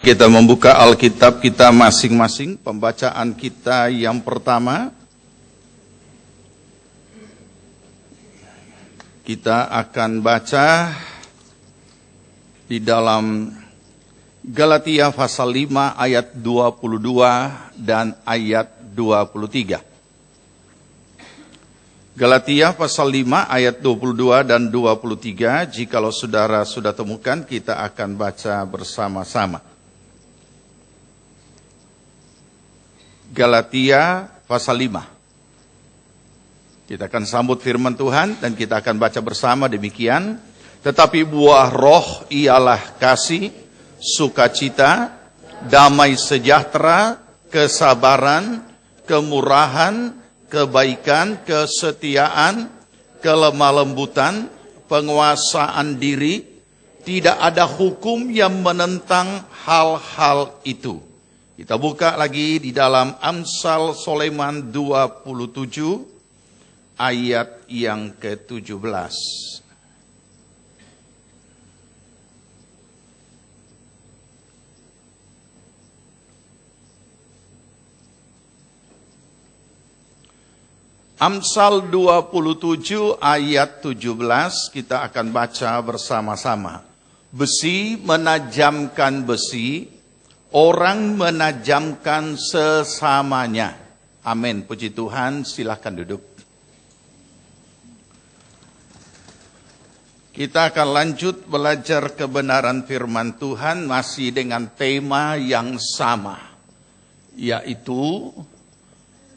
Kita membuka Alkitab kita masing-masing. Pembacaan kita yang pertama, kita akan baca di dalam Galatia pasal 5 ayat 22 dan ayat 23. Galatia pasal 5 ayat 22 dan 23, jikalau saudara sudah temukan, kita akan baca bersama-sama. Galatia pasal 5. Kita akan sambut firman Tuhan dan kita akan baca bersama demikian. Tetapi buah roh ialah kasih, sukacita, damai sejahtera, kesabaran, kemurahan, kebaikan, kesetiaan, kelemah lembutan, penguasaan diri. Tidak ada hukum yang menentang hal-hal itu. Kita buka lagi di dalam Amsal Sulaiman 27 ayat yang ke-17. Amsal 27 ayat 17 kita akan baca bersama-sama. Besi menajamkan besi, orang menajamkan sesamanya. Amin. Puji Tuhan, silahkan duduk. Kita akan lanjut belajar kebenaran firman Tuhan masih dengan tema yang sama, yaitu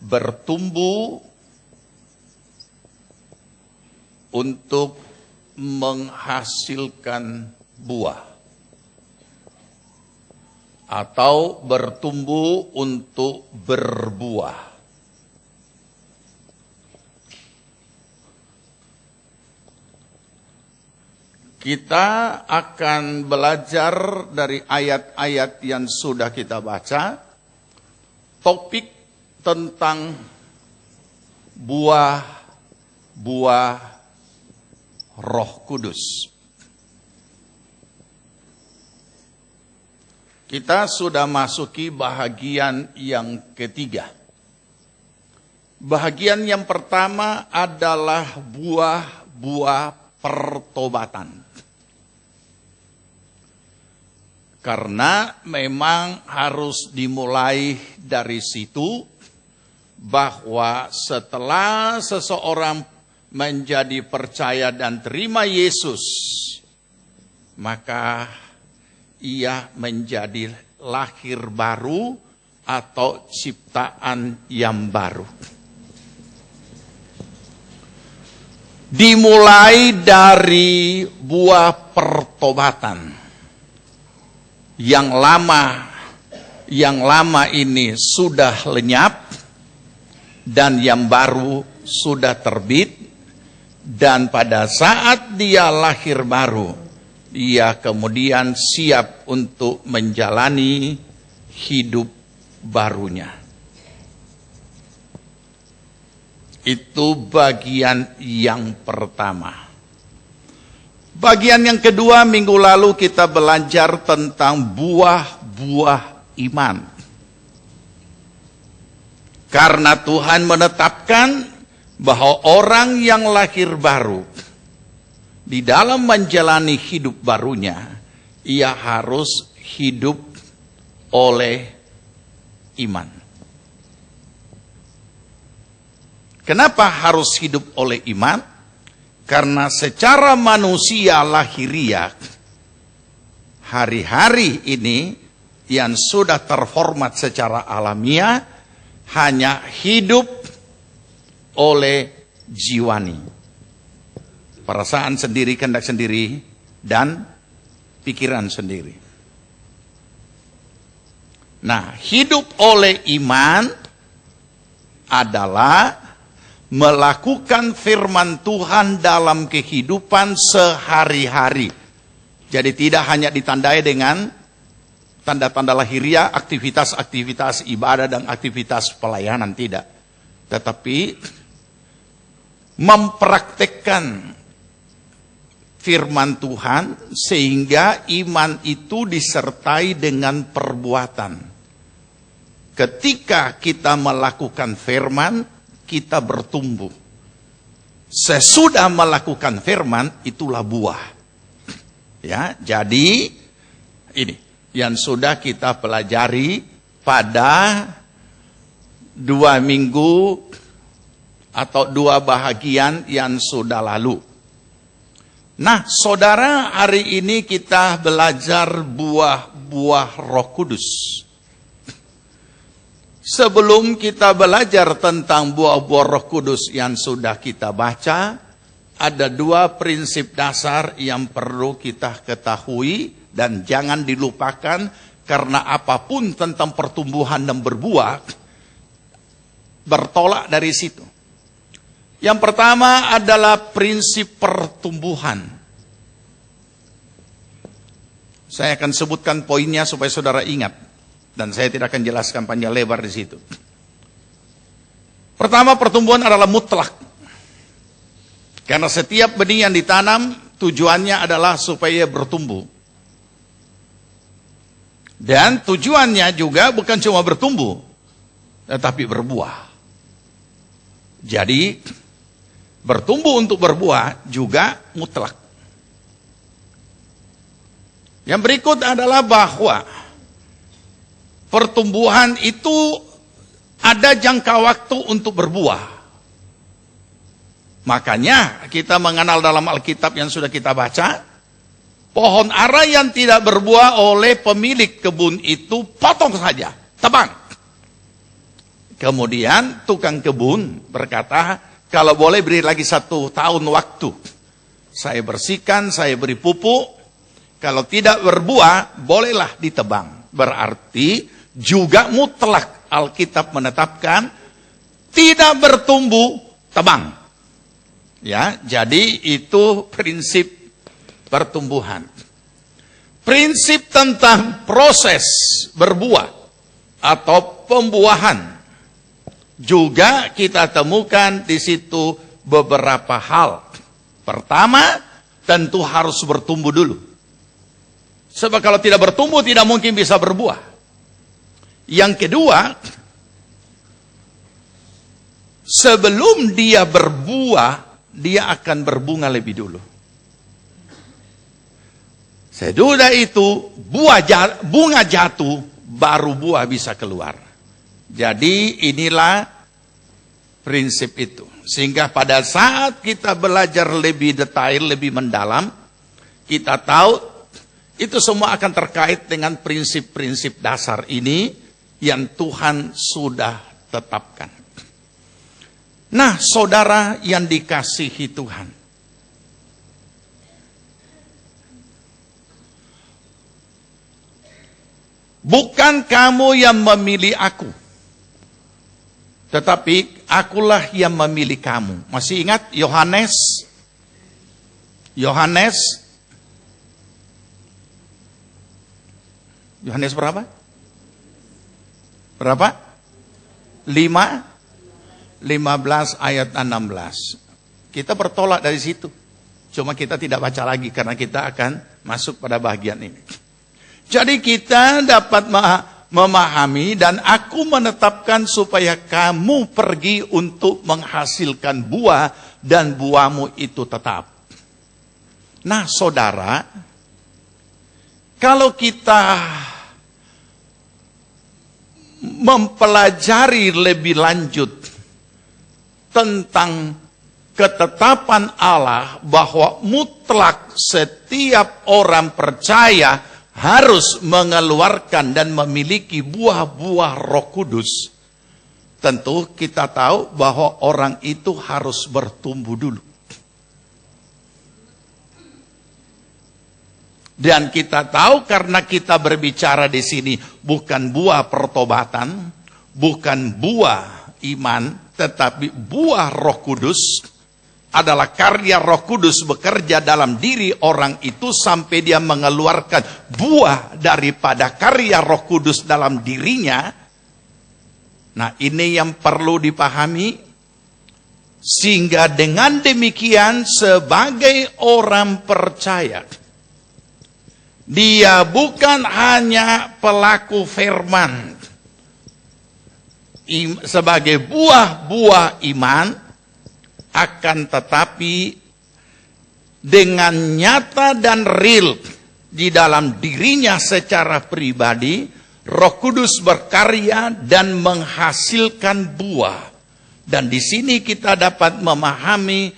bertumbuh untuk menghasilkan buah. Atau bertumbuh untuk berbuah. Kita akan belajar dari ayat-ayat yang sudah kita baca. Topik tentang buah-buah Roh Kudus. Kita sudah masuki bahagian yang ketiga. Bahagian yang pertama adalah buah-buah pertobatan. Karena memang harus dimulai dari situ, bahwa setelah seseorang menjadi percaya dan terima Yesus, maka ia menjadi lahir baru atau ciptaan yang baru. Dimulai dari buah pertobatan. Yang lama ini sudah lenyap dan yang baru sudah terbit, dan pada saat dia lahir baru, ia kemudian siap untuk menjalani hidup barunya. Itu bagian yang pertama. Bagian yang kedua, minggu lalu kita belajar tentang buah-buah iman. Karena Tuhan menetapkan bahwa orang yang lahir baru, di dalam menjalani hidup barunya, ia harus hidup oleh iman. Kenapa harus hidup oleh iman? Karena secara manusia lahiriah, hari-hari ini yang sudah terformat secara alamiah, hanya hidup oleh jiwani. Perasaan sendiri, kehendak sendiri, dan pikiran sendiri. Nah, hidup oleh iman adalah melakukan firman Tuhan dalam kehidupan sehari-hari. Jadi tidak hanya ditandai dengan tanda-tanda lahiriah, aktivitas-aktivitas ibadah dan aktivitas pelayanan, tidak. Tetapi mempraktekkan firman Tuhan sehingga iman itu disertai dengan perbuatan. Ketika kita melakukan firman, kita bertumbuh. Sesudah melakukan firman, itulah buah. Ya, jadi ini yang sudah kita pelajari pada 2 minggu atau 2 bahagian yang sudah lalu. Nah, saudara, hari ini kita belajar buah-buah Roh Kudus. Sebelum kita belajar tentang buah-buah Roh Kudus yang sudah kita baca, ada 2 prinsip dasar yang perlu kita ketahui dan jangan dilupakan, karena apapun tentang pertumbuhan dan berbuah bertolak dari situ. Yang pertama adalah prinsip pertumbuhan. Saya akan sebutkan poinnya supaya saudara ingat. Dan saya tidak akan jelaskan panjang lebar di situ. Pertama, pertumbuhan adalah mutlak. Karena setiap benih yang ditanam, tujuannya adalah supaya bertumbuh. Dan tujuannya juga bukan cuma bertumbuh, tetapi berbuah. Jadi, bertumbuh untuk berbuah juga mutlak. Yang berikut adalah bahwa pertumbuhan itu ada jangka waktu untuk berbuah. Makanya kita mengenal dalam Alkitab yang sudah kita baca, pohon ara yang tidak berbuah oleh pemilik kebun itu potong saja, tebang. Kemudian tukang kebun berkata, kalau boleh beri lagi 1 tahun waktu. Saya bersihkan, saya beri pupuk. Kalau tidak berbuah, bolehlah ditebang. Berarti juga mutlak Alkitab menetapkan tidak bertumbuh, tebang. Ya, jadi itu prinsip pertumbuhan. Prinsip tentang proses berbuah atau pembuahan juga kita temukan di situ beberapa hal. Pertama, tentu harus bertumbuh dulu. Sebab kalau tidak bertumbuh tidak mungkin bisa berbuah. Yang kedua, sebelum dia berbuah, dia akan berbunga lebih dulu. Sesudah itu, bunga jatuh, baru buah bisa keluar. Jadi inilah prinsip itu. Sehingga pada saat kita belajar lebih detail, lebih mendalam, kita tahu itu semua akan terkait dengan prinsip-prinsip dasar ini yang Tuhan sudah tetapkan. Nah, saudara yang dikasihi Tuhan, bukan kamu yang memilih aku, tetapi akulah yang memilih kamu. Masih ingat Yohanes berapa? Berapa? 15 ayat 16. Kita bertolak dari situ. Cuma kita tidak baca lagi karena kita akan masuk pada bagian ini. Jadi kita dapat memahami dan aku menetapkan supaya kamu pergi untuk menghasilkan buah dan buahmu itu tetap. Nah, saudara, kalau kita mempelajari lebih lanjut tentang ketetapan Allah bahwa mutlak setiap orang percaya harus mengeluarkan dan memiliki buah-buah Roh Kudus, tentu kita tahu bahwa orang itu harus bertumbuh dulu. Dan kita tahu karena kita berbicara di sini bukan buah pertobatan, bukan buah iman, tetapi buah Roh Kudus adalah karya Roh Kudus bekerja dalam diri orang itu sampai dia mengeluarkan buah daripada karya Roh Kudus dalam dirinya. Nah, ini yang perlu dipahami. Sehingga dengan demikian sebagai orang percaya, dia bukan hanya pelaku firman sebagai buah-buah iman, akan tetapi dengan nyata dan real di dalam dirinya secara pribadi, Roh Kudus berkarya dan menghasilkan buah. Dan di sini kita dapat memahami,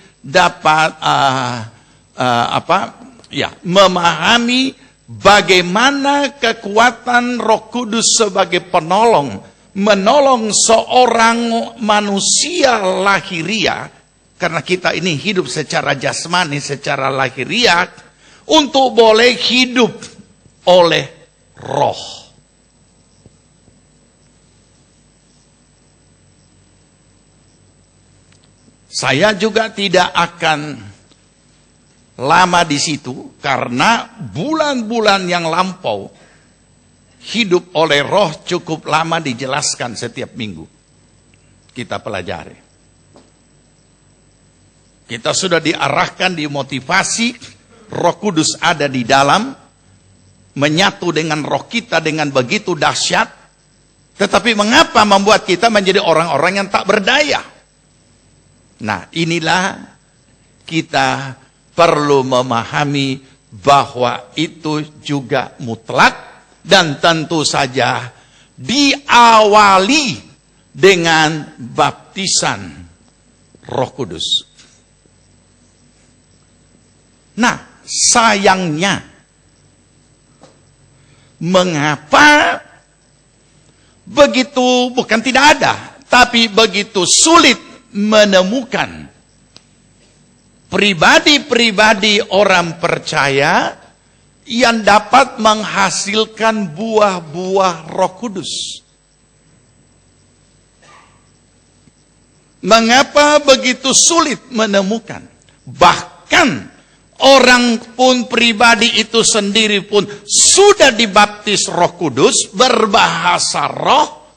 memahami bagaimana kekuatan Roh Kudus sebagai penolong, menolong seorang manusia lahiriah, karena kita ini hidup secara jasmani, secara lahiriah, untuk boleh hidup oleh Roh. Saya juga tidak akan lama di situ, karena bulan-bulan yang lampau hidup oleh Roh cukup lama dijelaskan setiap minggu. Kita pelajari. Kita sudah diarahkan, dimotivasi, Roh Kudus ada di dalam, menyatu dengan roh kita dengan begitu dahsyat. Tetapi mengapa membuat kita menjadi orang-orang yang tak berdaya? Nah, inilah kita perlu memahami bahwa itu juga mutlak dan tentu saja diawali dengan baptisan Roh Kudus. Nah, sayangnya mengapa begitu, bukan tidak ada, tapi begitu sulit menemukan pribadi-pribadi orang percaya yang dapat menghasilkan buah-buah Roh Kudus. Mengapa begitu sulit menemukan? Bahkan orang pun pribadi itu sendiri pun sudah dibaptis Roh Kudus, berbahasa roh,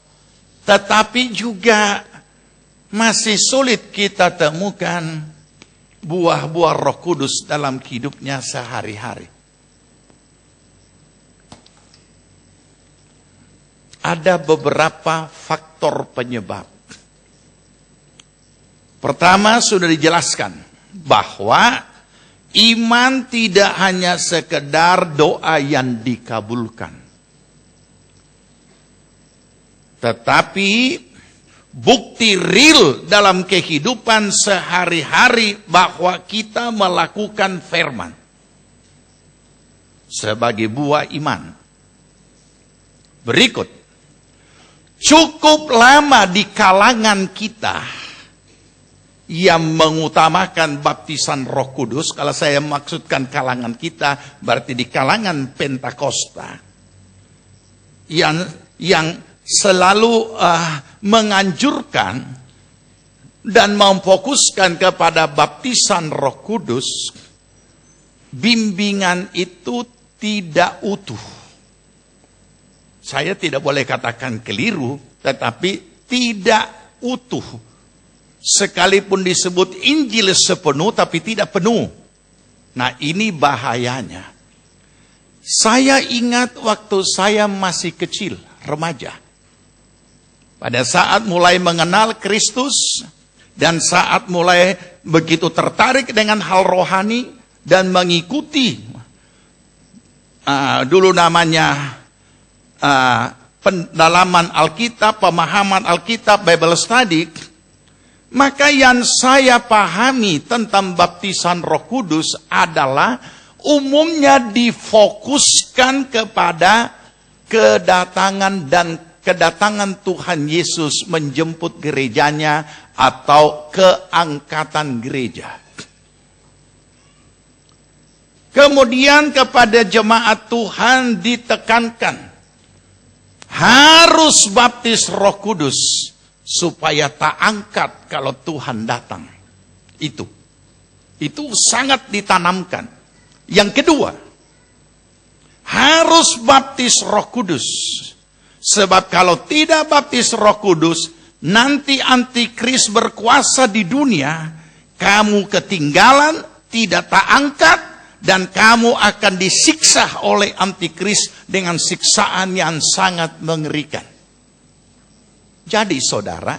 tetapi juga masih sulit kita temukan buah-buah Roh Kudus dalam hidupnya sehari-hari. Ada beberapa faktor penyebab. Pertama, sudah dijelaskan bahwa iman tidak hanya sekedar doa yang dikabulkan, tetapi bukti real dalam kehidupan sehari-hari bahwa kita melakukan firman sebagai buah iman. Berikut, cukup lama di kalangan kita yang mengutamakan baptisan Roh Kudus. Kalau saya maksudkan kalangan kita, berarti di kalangan Pentakosta yang selalu menganjurkan dan memfokuskan kepada baptisan Roh Kudus, bimbingan itu tidak utuh. Saya tidak boleh katakan keliru, tetapi tidak utuh. Sekalipun disebut Injil sepenuh, tapi tidak penuh. Nah, ini bahayanya. Saya ingat waktu saya masih kecil, remaja. Pada saat mulai mengenal Kristus, dan saat mulai begitu tertarik dengan hal rohani, dan mengikuti, dulu namanya pendalaman Alkitab, pemahaman Alkitab, Bible Study, maka yang saya pahami tentang baptisan Roh Kudus adalah umumnya difokuskan kepada kedatangan Tuhan Yesus menjemput gerejanya atau keangkatan gereja. Kemudian kepada jemaat Tuhan ditekankan harus baptis Roh Kudus supaya tak angkat kalau Tuhan datang. Itu sangat ditanamkan. Yang kedua, harus baptis Roh Kudus. Sebab kalau tidak baptis Roh Kudus, nanti antikris berkuasa di dunia, kamu ketinggalan, tidak terangkat, dan kamu akan disiksa oleh antikris dengan siksaan yang sangat mengerikan. Jadi saudara,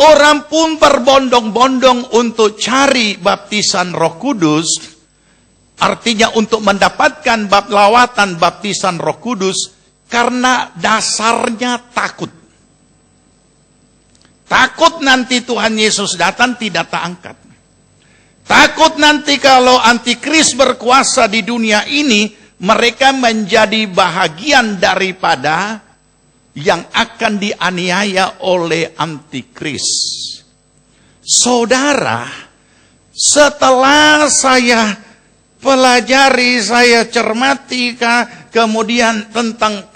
orang pun berbondong-bondong untuk cari baptisan Roh Kudus, artinya untuk mendapatkan lawatan baptisan Roh Kudus, karena dasarnya takut. Takut nanti Tuhan Yesus datang tidak terangkat. Takut nanti kalau antikris berkuasa di dunia ini, mereka menjadi bahagian daripada yang akan dianiaya oleh antikris. Saudara, setelah saya pelajari, saya cermati kemudian tentang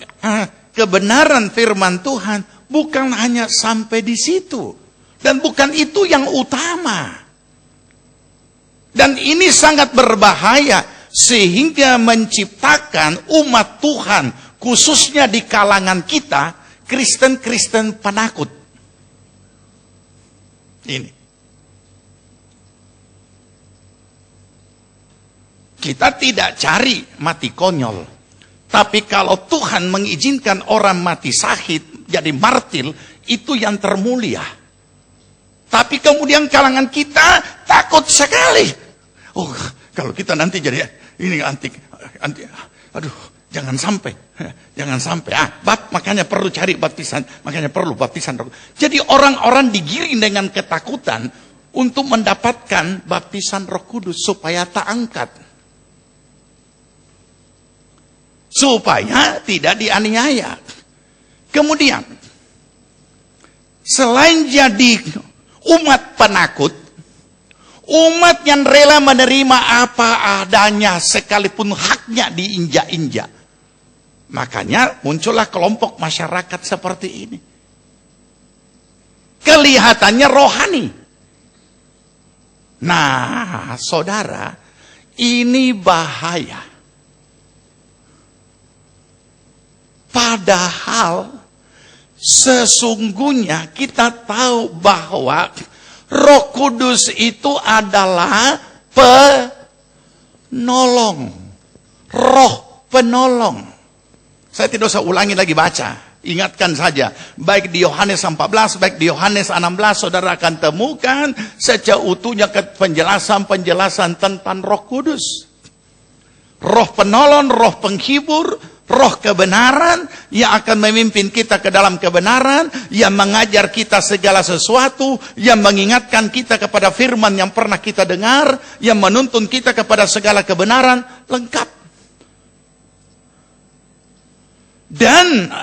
kebenaran firman Tuhan, bukan hanya sampai di situ. Dan bukan itu yang utama. Dan ini sangat berbahaya, sehingga menciptakan umat Tuhan, khususnya di kalangan kita, Kristen-Kristen penakut. Ini. Kita tidak cari mati konyol. Tapi kalau Tuhan mengizinkan orang mati syahid, jadi martir, itu yang termulia. Tapi kemudian kalangan kita takut sekali. Oh, kalau kita nanti jadi ini anti, aduh, jangan sampai. Makanya perlu cari baptisan, makanya perlu baptisan. Jadi orang-orang digiring dengan ketakutan untuk mendapatkan baptisan Roh Kudus supaya tak angkat. Supaya tidak dianiaya. Kemudian, selain jadi umat penakut, umat yang rela menerima apa adanya sekalipun haknya diinjak-injak. Makanya muncullah kelompok masyarakat seperti ini. Kelihatannya rohani. Nah, saudara, ini bahaya. Padahal sesungguhnya kita tahu bahwa Roh Kudus itu adalah penolong. Roh penolong. Saya tidak usah ulangi lagi baca. Ingatkan saja. Baik di Yohanes 14, baik di Yohanes 16, saudara akan temukan secara utuhnya penjelasan-penjelasan tentang Roh Kudus. Roh penolong, roh penghibur, roh kebenaran yang akan memimpin kita ke dalam kebenaran, yang mengajar kita segala sesuatu, yang mengingatkan kita kepada firman yang pernah kita dengar, yang menuntun kita kepada segala kebenaran, lengkap. Dan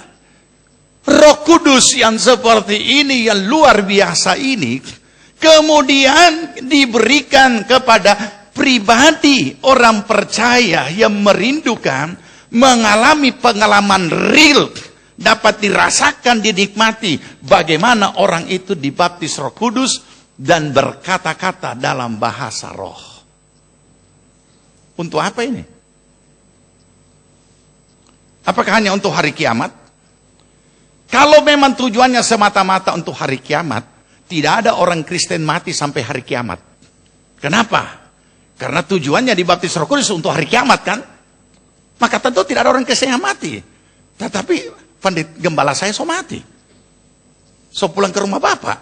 Roh Kudus yang seperti ini, yang luar biasa ini, kemudian diberikan kepada pribadi orang percaya yang merindukan mengalami pengalaman real, dapat dirasakan, dinikmati bagaimana orang itu dibaptis Roh Kudus dan berkata-kata dalam bahasa roh. Untuk apa ini? Apakah hanya untuk hari kiamat? Kalau memang tujuannya semata-mata untuk hari kiamat, tidak ada orang Kristen mati sampai hari kiamat. Kenapa? Karena tujuannya dibaptis Roh Kudus untuk hari kiamat kan? Maka tentu tidak ada orang Kristen yang mati. Tetapi pandit gembala saya so mati. So pulang ke rumah Bapak.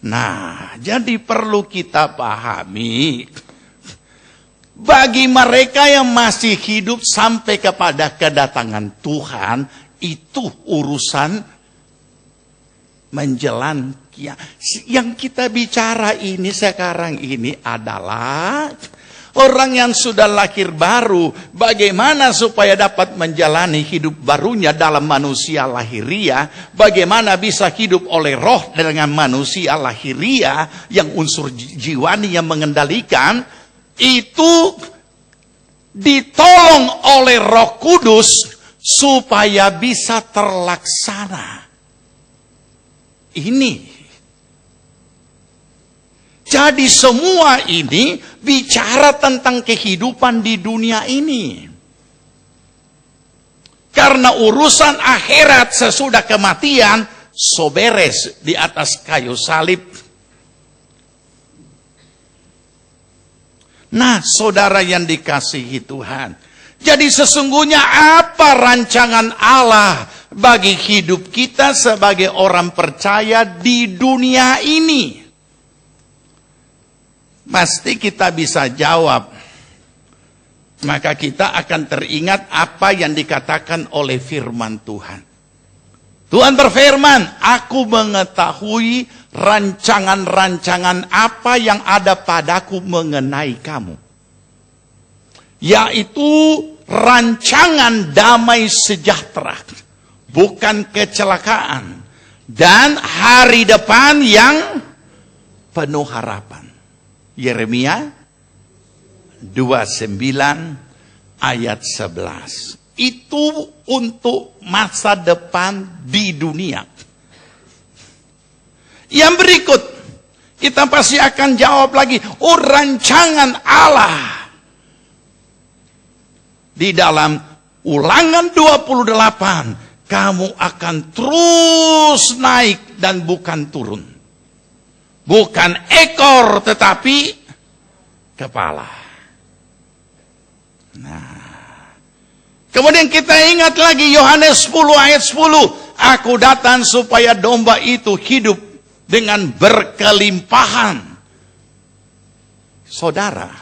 Nah, jadi perlu kita pahami. Bagi mereka yang masih hidup sampai kepada kedatangan Tuhan, itu urusan menjelang yang kita bicara ini sekarang ini adalah orang yang sudah lahir baru, bagaimana supaya dapat menjalani hidup barunya dalam manusia lahiriah, bagaimana bisa hidup oleh roh dengan manusia lahiriah yang unsur jiwani yang mengendalikan, itu ditolong oleh Roh Kudus supaya bisa terlaksana. Ini. Jadi semua ini bicara tentang kehidupan di dunia ini. Karena urusan akhirat sesudah kematian, so beres di atas kayu salib. Nah, saudara yang dikasihi Tuhan. Jadi sesungguhnya apa rancangan Allah bagi hidup kita sebagai orang percaya di dunia ini? Pasti kita bisa jawab. Maka kita akan teringat apa yang dikatakan oleh firman Tuhan. Tuhan berfirman, aku mengetahui rancangan-rancangan apa yang ada padaku mengenai kamu. Yaitu rancangan damai sejahtera, bukan kecelakaan. Dan hari depan yang penuh harapan. Yeremia 29 ayat 11. Itu untuk masa depan di dunia. Yang berikut, kita pasti akan jawab lagi. Oh, rancangan Allah. Di dalam Ulangan 28, kamu akan terus naik dan bukan turun. Bukan ekor, tetapi kepala. Nah, kemudian kita ingat lagi Yohanes 10 ayat 10. Aku datang supaya domba itu hidup dengan berkelimpahan. Saudara,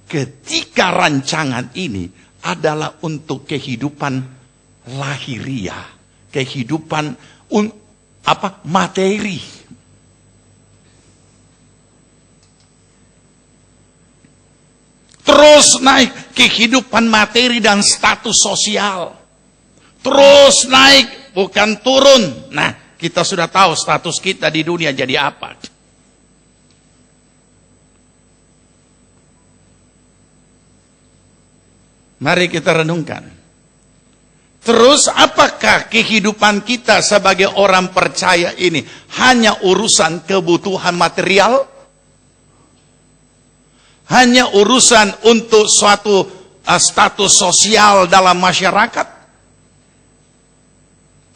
ketika rancangan ini adalah untuk kehidupan lahiriah, kehidupan materi. Terus naik kehidupan materi dan status sosial. Terus naik, bukan turun. Nah, kita sudah tahu status kita di dunia jadi apa. Mari kita renungkan. Terus apakah kehidupan kita sebagai orang percaya ini hanya urusan kebutuhan material? Hanya urusan untuk suatu status sosial dalam masyarakat?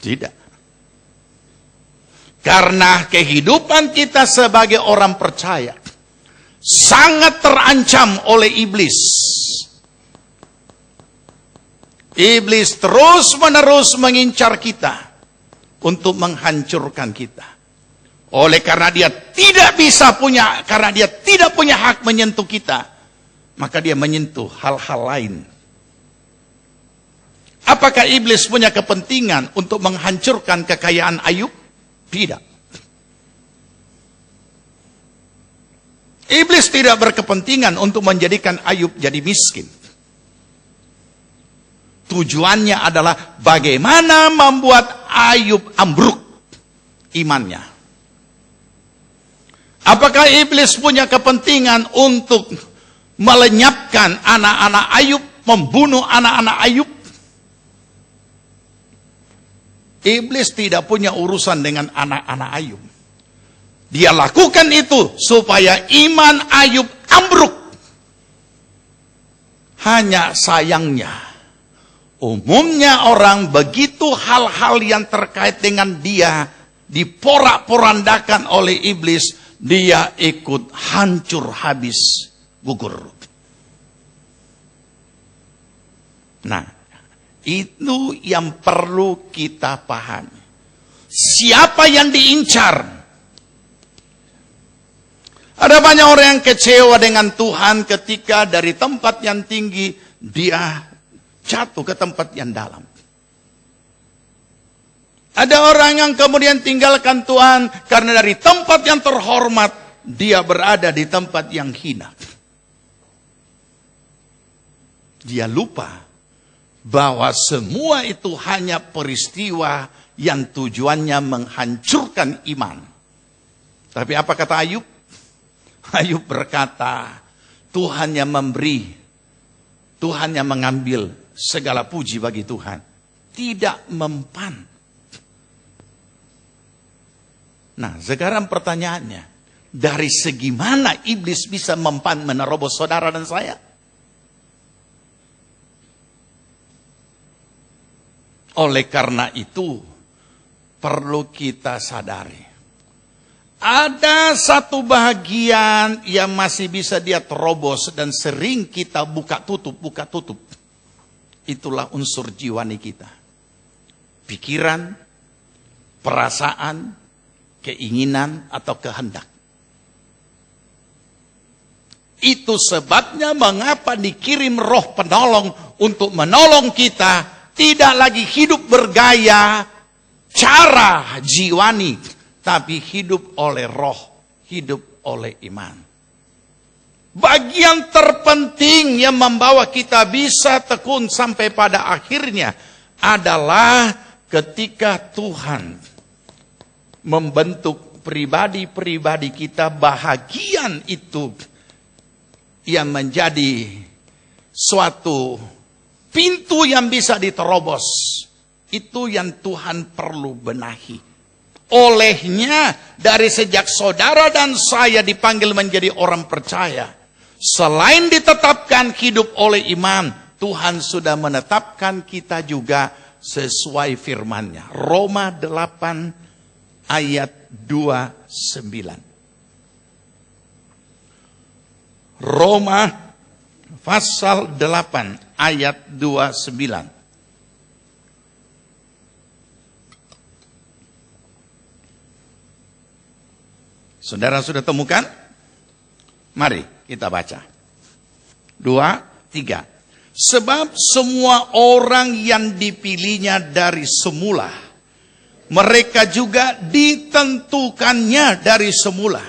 Tidak. Karena kehidupan kita sebagai orang percaya sangat terancam oleh iblis. Iblis terus-menerus mengincar kita untuk menghancurkan kita. Oleh karena dia tidak punya hak menyentuh kita, maka dia menyentuh hal-hal lain. Apakah iblis punya kepentingan untuk menghancurkan kekayaan Ayub? Tidak. Iblis tidak berkepentingan untuk menjadikan Ayub jadi miskin. Tujuannya adalah bagaimana membuat Ayub ambruk imannya. Apakah iblis punya kepentingan untuk melenyapkan anak-anak Ayub, membunuh anak-anak Ayub? Iblis tidak punya urusan dengan anak-anak Ayub. Dia lakukan itu supaya iman Ayub ambruk. Hanya sayangnya, umumnya orang begitu hal-hal yang terkait dengan dia diporak-porandakan oleh iblis, dia ikut hancur habis, gugur. Nah, itu yang perlu kita pahami. Siapa yang diincar? Ada banyak orang yang kecewa dengan Tuhan ketika dari tempat yang tinggi dia jatuh ke tempat yang dalam. Ada orang yang kemudian tinggalkan Tuhan karena dari tempat yang terhormat dia berada di tempat yang hina. Dia lupa bahwa semua itu hanya peristiwa yang tujuannya menghancurkan iman. Tapi apa kata Ayub? Ayub berkata, Tuhan yang memberi, Tuhan yang mengambil, segala puji bagi Tuhan. Tidak mempan. Nah, sekarang pertanyaannya, dari segi mana iblis bisa mempan menerobos saudara dan saya? Oleh karena itu, perlu kita sadari. Ada satu bahagian yang masih bisa dia terobos dan sering kita buka tutup. Itulah unsur jiwani kita. Pikiran, perasaan, keinginan atau kehendak. Itu sebabnya mengapa dikirim roh penolong untuk menolong kita tidak lagi hidup bergaya cara jiwani, tapi hidup oleh roh, hidup oleh iman. Bagian terpenting yang membawa kita bisa tekun sampai pada akhirnya adalah ketika Tuhan membentuk pribadi-pribadi kita, bahagian itu yang menjadi suatu pintu yang bisa diterobos. Itu yang Tuhan perlu benahi. Olehnya dari sejak saudara dan saya dipanggil menjadi orang percaya, selain ditetapkan hidup oleh iman, Tuhan sudah menetapkan kita juga sesuai firman-Nya. Roma 8 ayat 29. Roma pasal 8 ayat 29. Saudara sudah temukan? Mari kita baca. 2, 3. Sebab semua orang yang dipilihnya dari semula, mereka juga ditentukannya dari semula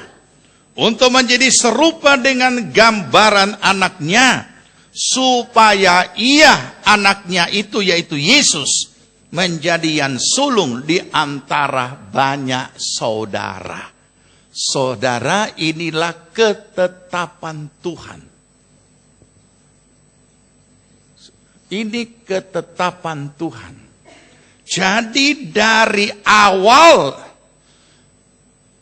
untuk menjadi serupa dengan gambaran anaknya, supaya ia, anaknya itu yaitu Yesus, menjadi yang sulung di antara banyak saudara. Saudara, inilah ketetapan Tuhan. Ini ketetapan Tuhan. Jadi dari awal,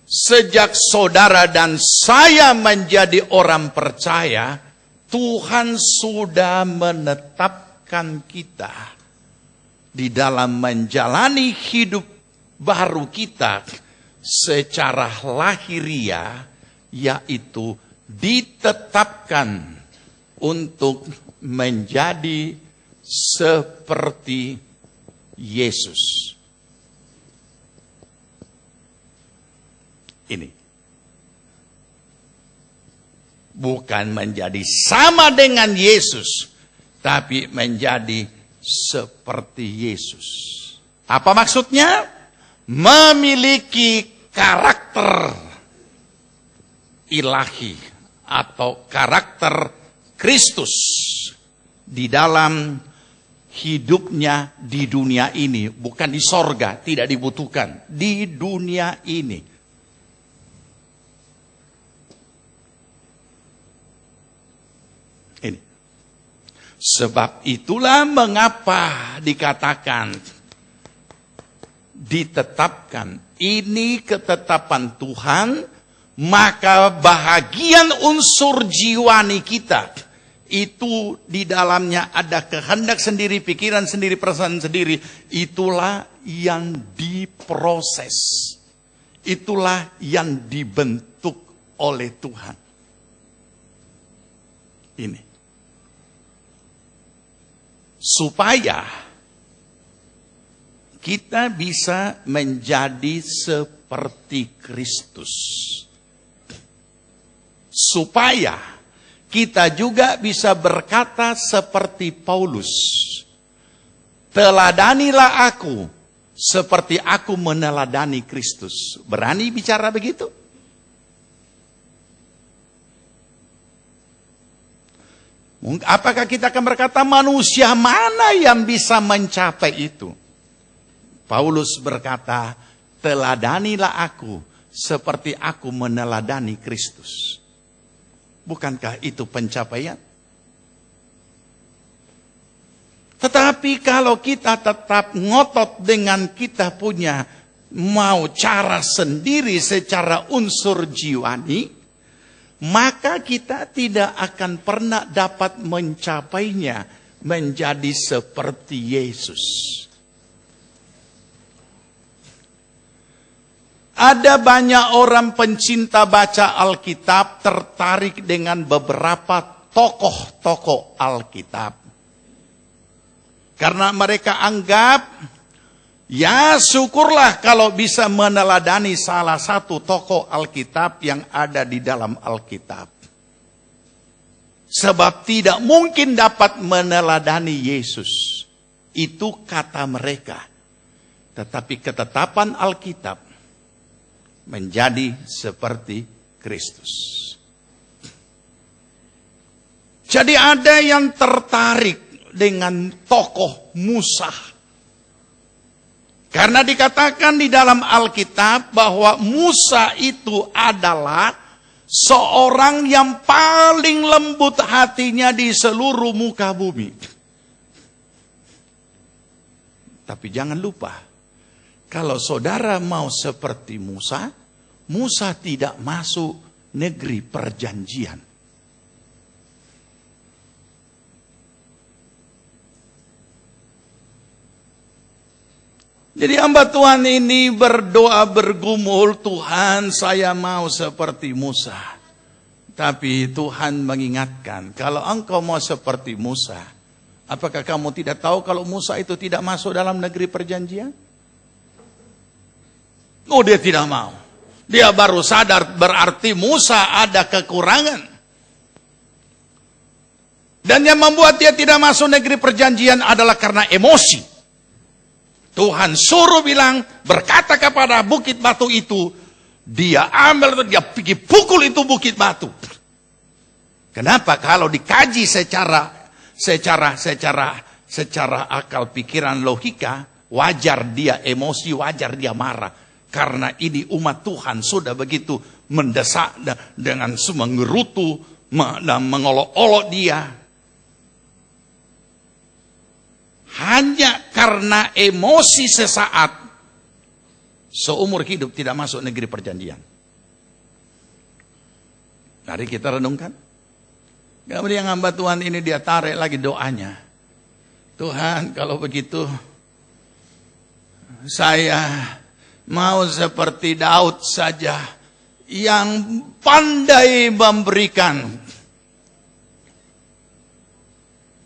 sejak saudara dan saya menjadi orang percaya, Tuhan sudah menetapkan kita di dalam menjalani hidup baru kita secara lahiriah, yaitu ditetapkan untuk menjadi seperti Yesus. Ini bukan menjadi sama dengan Yesus, tapi menjadi seperti Yesus. Apa maksudnya? Memiliki karakter ilahi atau karakter Kristus di dalam hidupnya di dunia ini. Bukan di sorga, tidak dibutuhkan. Di dunia ini. Ini. Sebab itulah mengapa dikatakan, ditetapkan. Ini ketetapan Tuhan, maka bahagian unsur jiwani kita, itu di dalamnya ada kehendak sendiri, pikiran sendiri, perasaan sendiri. Itulah yang diproses. Itulah yang dibentuk oleh Tuhan. Ini. Supaya kita bisa menjadi seperti Kristus. Supaya kita juga bisa berkata seperti Paulus. Teladanilah aku seperti aku meneladani Kristus. Berani bicara begitu? Apakah kita akan berkata manusia mana yang bisa mencapai itu? Paulus berkata, teladanilah aku seperti aku meneladani Kristus. Bukankah itu pencapaian? Tetapi kalau kita tetap ngotot dengan kita punya mau cara sendiri secara unsur jiwani, maka kita tidak akan pernah dapat mencapainya menjadi seperti Yesus. Ada banyak orang pencinta baca Alkitab tertarik dengan beberapa tokoh-tokoh Alkitab. Karena mereka anggap, ya syukurlah kalau bisa meneladani salah satu tokoh Alkitab yang ada di dalam Alkitab. Sebab tidak mungkin dapat meneladani Yesus. Itu kata mereka. Tetapi ketetapan Alkitab menjadi seperti Kristus. Jadi ada yang tertarik dengan tokoh Musa. Karena dikatakan di dalam Alkitab bahwa Musa itu adalah seorang yang paling lembut hatinya di seluruh muka bumi. Tapi jangan lupa, kalau saudara mau seperti Musa, Musa tidak masuk negeri perjanjian. Jadi hamba Tuhan ini berdoa bergumul, Tuhan saya mau seperti Musa. Tapi Tuhan mengingatkan, kalau engkau mau seperti Musa, apakah kamu tidak tahu kalau Musa itu tidak masuk dalam negeri perjanjian? Oh, dia tidak mau. Dia baru sadar berarti Musa ada kekurangan. Dan yang membuat dia tidak masuk negeri perjanjian adalah karena emosi. Tuhan suruh bilang, berkata kepada bukit batu itu, dia ambil, dia pergi pukul itu bukit batu. Kenapa? Kalau dikaji secara akal pikiran logika, wajar dia emosi, wajar dia marah. Karena ini umat Tuhan sudah begitu mendesak dengan semua mengerutu dan mengolok-olok dia. Hanya karena emosi sesaat, seumur hidup tidak masuk negeri perjanjian. Mari kita renungkan. Kemudian hamba Tuhan ini dia tarik lagi doanya. Tuhan, kalau begitu saya mau seperti Daud saja yang pandai memberikan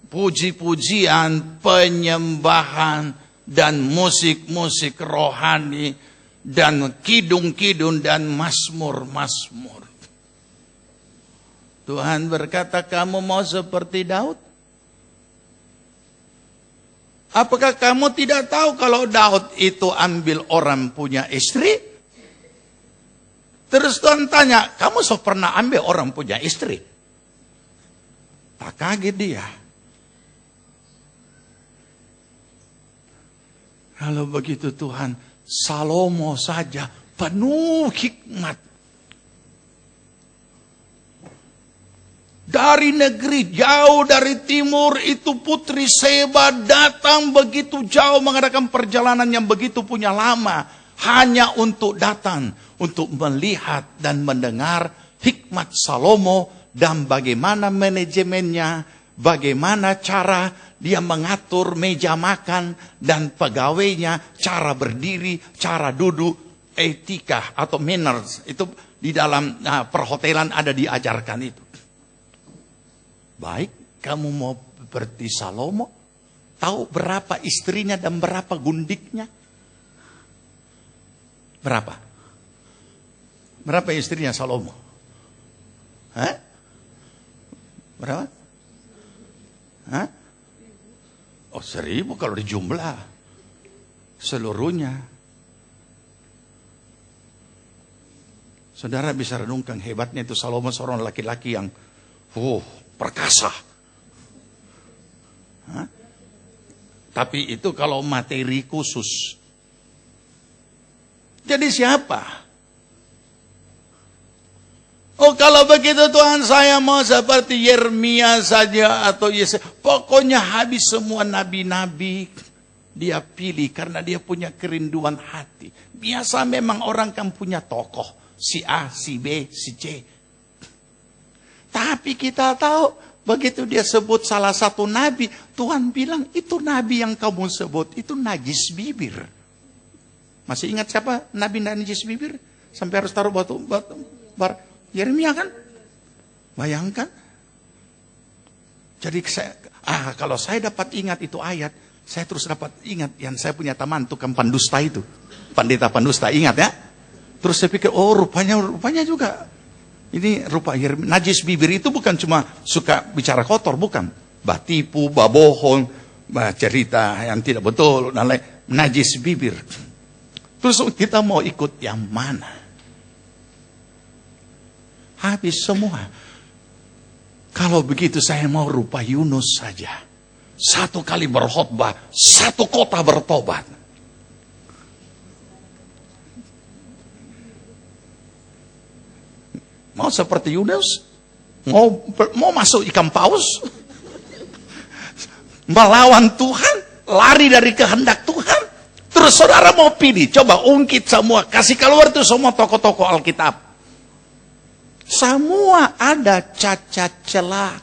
puji-pujian, penyembahan, dan musik-musik rohani, dan kidung-kidung, dan mazmur-mazmur. Tuhan berkata, kamu mau seperti Daud? Apakah kamu tidak tahu kalau Daud itu ambil orang punya istri? Terus Tuhan tanya, kamu pernah ambil orang punya istri? Tak kaget dia. Kalau begitu Tuhan, Salomo saja penuh hikmat. Dari negeri jauh dari timur itu putri Seba datang begitu jauh mengadakan perjalanan yang begitu punya lama. Hanya untuk datang, untuk melihat dan mendengar hikmat Salomo dan bagaimana manajemennya, bagaimana cara dia mengatur meja makan dan pegawainya, cara berdiri, cara duduk, etika atau manners. Itu di dalam perhotelan ada diajarkan itu. Baik, kamu mau seperti Salomo? Tahu berapa istrinya dan berapa gundiknya? Berapa? Berapa istrinya Salomo? Hah? Berapa? Hah? Oh 1000 kalau dijumlah seluruhnya. Saudara bisa renungkan hebatnya itu Salomo, seorang laki-laki yang perkasa. Hah? Tapi itu kalau materi khusus. Jadi siapa? Oh kalau begitu Tuhan saya mau seperti Yeremia saja atau Yesaya. Pokoknya habis semua nabi-nabi dia pilih karena dia punya kerinduan hati. Biasa memang orang kan punya tokoh. Si A, si B, si C. Tapi kita tahu begitu dia sebut salah satu nabi. Tuhan bilang itu nabi yang kamu sebut itu najis bibir. Masih ingat siapa nabi najis bibir? Sampai harus taruh batu Yeremia kan? Bayangkan. Jadi kalau saya dapat ingat itu ayat, saya terus dapat ingat yang saya punya teman tukang pandusta itu. Pendeta pandusta, ingat ya? Terus saya pikir, oh rupanya juga. Ini rupa najis bibir itu bukan cuma suka bicara kotor, bukan. Bah tipu, bah bohong, bah cerita yang tidak betul, dan lain. Najis bibir. Terus kita mau ikut yang mana? Habis semua. Kalau begitu saya mau rupa Yunus saja. 1 kali berkhotbah, 1 kota bertobat. Mau seperti Yunus? Mau masuk ikan paus? Melawan Tuhan? Lari dari kehendak Tuhan? Terus saudara mau pilih, coba ungkit semua. Kasih keluar itu semua tokoh-tokoh Alkitab. Semua ada cacat celah.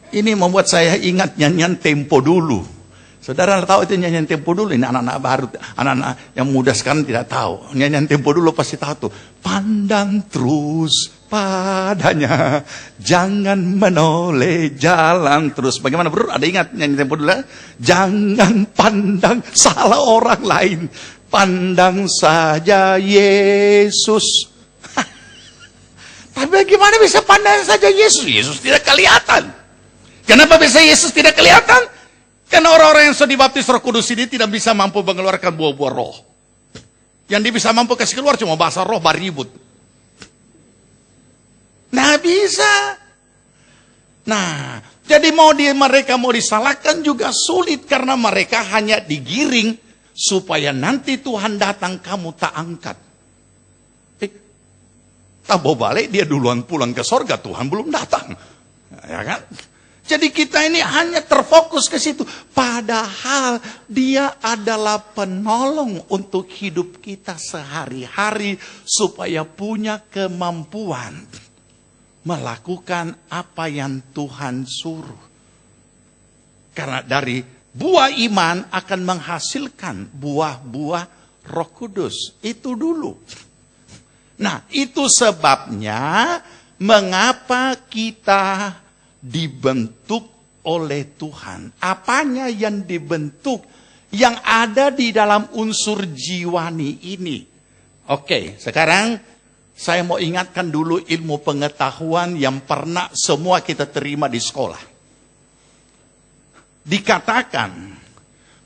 Ini membuat saya ingat nyanyian Tempo dulu. Saudara tahu itu nyanyian Tempo dulu. Ini anak-anak baru, anak-anak yang muda sekarang tidak tahu. Nyanyian Tempo dulu pasti tahu tuh. Pandang terus padanya, jangan menoleh jalan terus. Bagaimana bro? Ada ingat nyanyian Tempo dulu? Jangan pandang salah orang lain. Pandang saja Yesus. Tapi bagaimana bisa pandang saja Yesus? Yesus tidak kelihatan. Kenapa bisa Yesus tidak kelihatan? Karena orang-orang yang sudah dibaptis Roh Kudus ini tidak bisa mampu mengeluarkan buah-buah roh. Yang dia bisa mampu kasih keluar cuma bahasa roh, baribut. Nah bisa. Nah, jadi mereka mau disalahkan juga sulit karena mereka hanya digiring supaya nanti Tuhan datang kamu tak angkat. Tak bawa balik dia duluan pulang ke sorga, Tuhan belum datang. Ya kan? Jadi kita ini hanya terfokus ke situ. Padahal dia adalah penolong untuk hidup kita sehari-hari. Supaya punya kemampuan melakukan apa yang Tuhan suruh. Karena dari buah iman akan menghasilkan buah-buah Roh Kudus. Itu dulu. Nah, itu sebabnya mengapa kita dibentuk oleh Tuhan. Apanya yang dibentuk? Yang ada di dalam unsur jiwani ini. Oke, sekarang saya mau ingatkan dulu ilmu pengetahuan yang pernah semua kita terima di sekolah. Dikatakan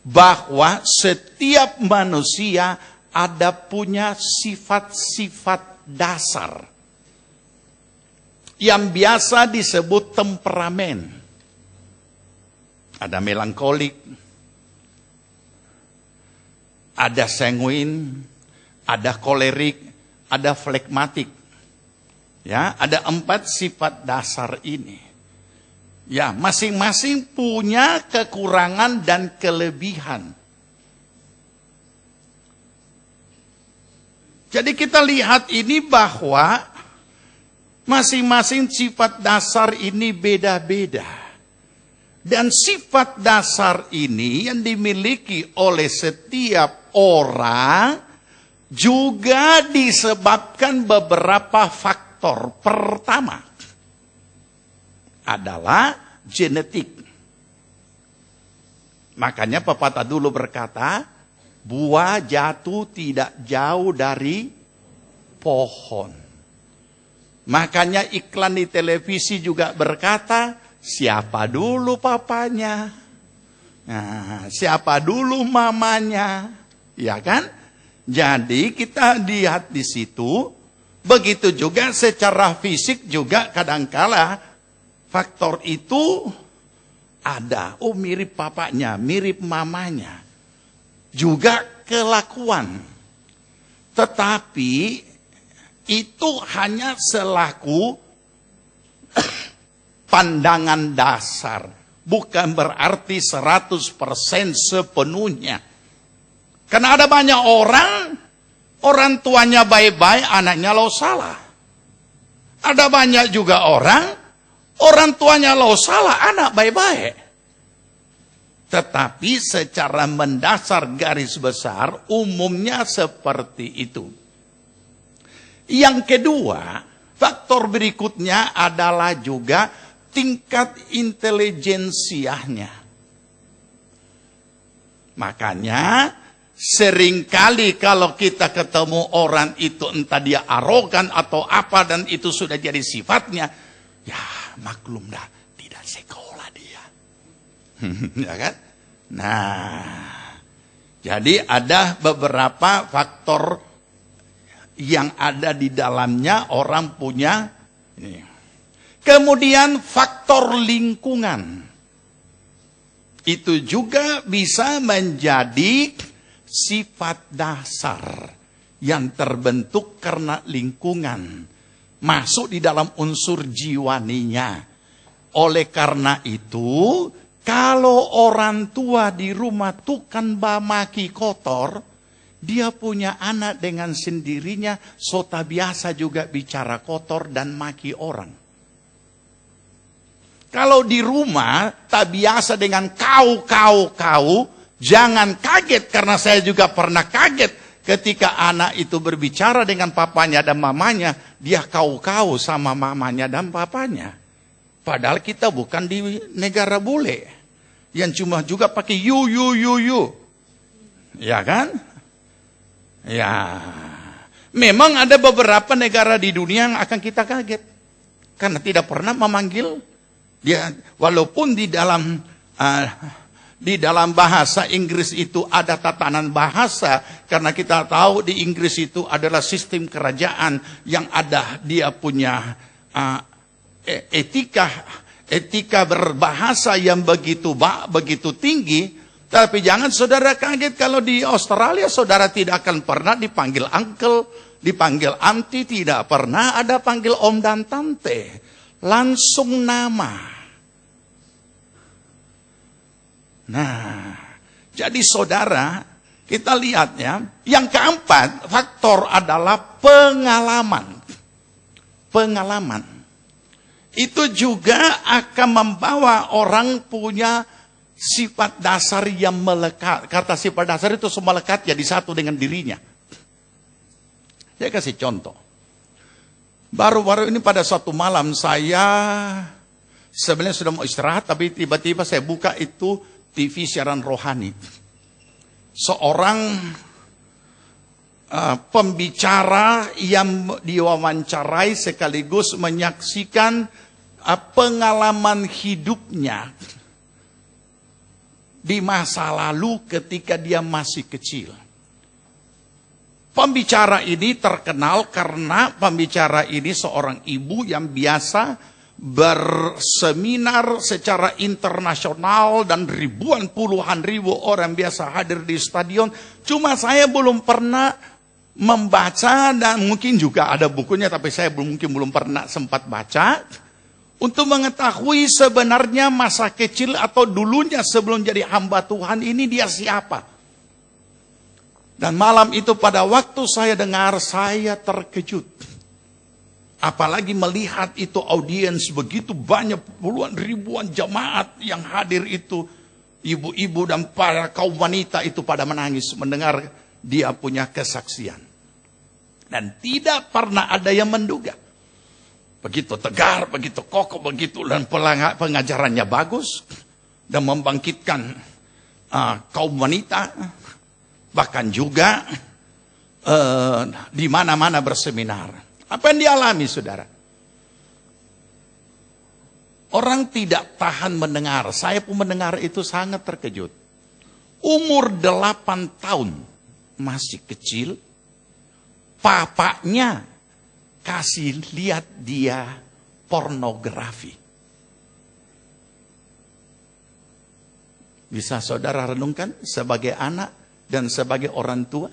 bahwa setiap manusia ada punya sifat-sifat dasar yang biasa disebut temperamen. Ada melankolik, ada sanguin, ada kolerik, ada flegmatik. Ya, ada 4 sifat dasar ini. Ya, masing-masing punya kekurangan dan kelebihan. Jadi kita lihat ini bahwa masing-masing sifat dasar ini beda-beda. Dan sifat dasar ini yang dimiliki oleh setiap orang juga disebabkan beberapa faktor. Pertama adalah genetik. Makanya pepatah dulu berkata, buah jatuh tidak jauh dari pohon. Makanya iklan di televisi juga berkata, siapa dulu papanya? Nah, siapa dulu mamanya? Ya kan? Jadi kita lihat di situ, begitu juga secara fisik juga kadangkala faktor itu ada. Oh mirip papanya, mirip mamanya. Juga kelakuan. Tetapi itu hanya selaku pandangan dasar. Bukan berarti 100% sepenuhnya. Karena ada banyak orang tuanya baik-baik, anaknya lo salah. Ada banyak juga orang tuanya lo salah, anak baik-baik. Tetapi secara mendasar garis besar umumnya seperti itu. Yang kedua, faktor berikutnya adalah juga tingkat intelijensianya. Makanya seringkali kalau kita ketemu orang itu entah dia arogan atau apa dan itu sudah jadi sifatnya, ya maklum dah tidak sekolah dia. Ya kan? Nah, jadi ada beberapa faktor yang ada di dalamnya orang punya ini. Kemudian faktor lingkungan. Itu juga bisa menjadi sifat dasar yang terbentuk karena lingkungan. Masuk di dalam unsur jiwaninya. Oleh karena itu, kalau orang tua di rumah tukang maki kotor, dia punya anak dengan sendirinya, sota biasa juga bicara kotor dan maki orang. Kalau di rumah tak biasa dengan kau, jangan kaget karena saya juga pernah kaget ketika anak itu berbicara dengan papanya dan mamanya, dia kau sama mamanya dan papanya. Padahal kita bukan di negara bule yang cuma juga pakai you. Ya kan? Ya. Memang ada beberapa negara di dunia yang akan kita kaget karena tidak pernah memanggil dia, walaupun di dalam bahasa Inggris itu ada tatanan bahasa, karena kita tahu di Inggris itu adalah sistem kerajaan yang ada dia punya etika berbahasa yang begitu tinggi. Tapi jangan saudara kaget kalau di Australia saudara tidak akan pernah dipanggil uncle, dipanggil auntie, tidak pernah ada panggil om dan tante. Langsung nama. Nah, jadi saudara, kita lihat ya. Yang keempat, faktor adalah pengalaman. Pengalaman. Itu juga akan membawa orang punya sifat dasar yang melekat. Kata sifat dasar itu semua melekat jadi satu dengan dirinya. Saya kasih contoh. Baru-baru ini pada suatu malam saya sebenarnya sudah mau istirahat, tapi tiba-tiba saya buka itu TV siaran rohani. Seorang pembicara yang diwawancarai sekaligus menyaksikan pengalaman hidupnya di masa lalu ketika dia masih kecil. Pembicara ini terkenal karena pembicara ini seorang ibu yang biasa berseminar secara internasional dan puluhan ribu orang biasa hadir di stadion. Cuma saya belum pernah membaca dan mungkin juga ada bukunya tapi saya belum pernah sempat baca untuk mengetahui sebenarnya masa kecil atau dulunya sebelum jadi hamba Tuhan ini dia siapa. Dan malam itu pada waktu saya dengar, saya terkejut. Apalagi melihat itu audiens begitu banyak, puluhan ribuan jemaat yang hadir itu. Ibu-ibu dan para kaum wanita itu pada menangis mendengar dia punya kesaksian. Dan tidak pernah ada yang menduga. Begitu tegar, begitu kokoh, begitu dan pengajarannya bagus. Dan membangkitkan kaum wanita. Bahkan juga di mana-mana berseminar. Apa yang dialami saudara? Orang tidak tahan mendengar. Saya pun mendengar itu sangat terkejut. Umur 8 tahun. Masih kecil. Papanya kasih lihat dia pornografi. Bisa saudara renungkan sebagai anak dan sebagai orang tua?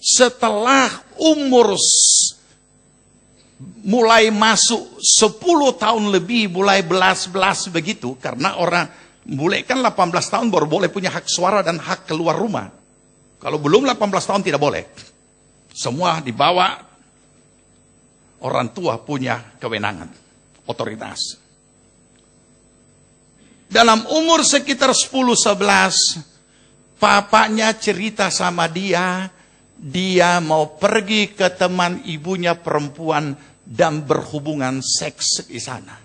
Setelah umur mulai masuk 10 tahun lebih, mulai belas begitu, karena orang mulai kan 18 tahun baru boleh punya hak suara dan hak keluar rumah. Kalau belum 18 tahun tidak boleh. Semua dibawa orang tua punya kewenangan, otoritas. Dalam umur sekitar 10-11, papanya cerita sama dia mau pergi ke teman ibunya perempuan dan berhubungan seks di sana.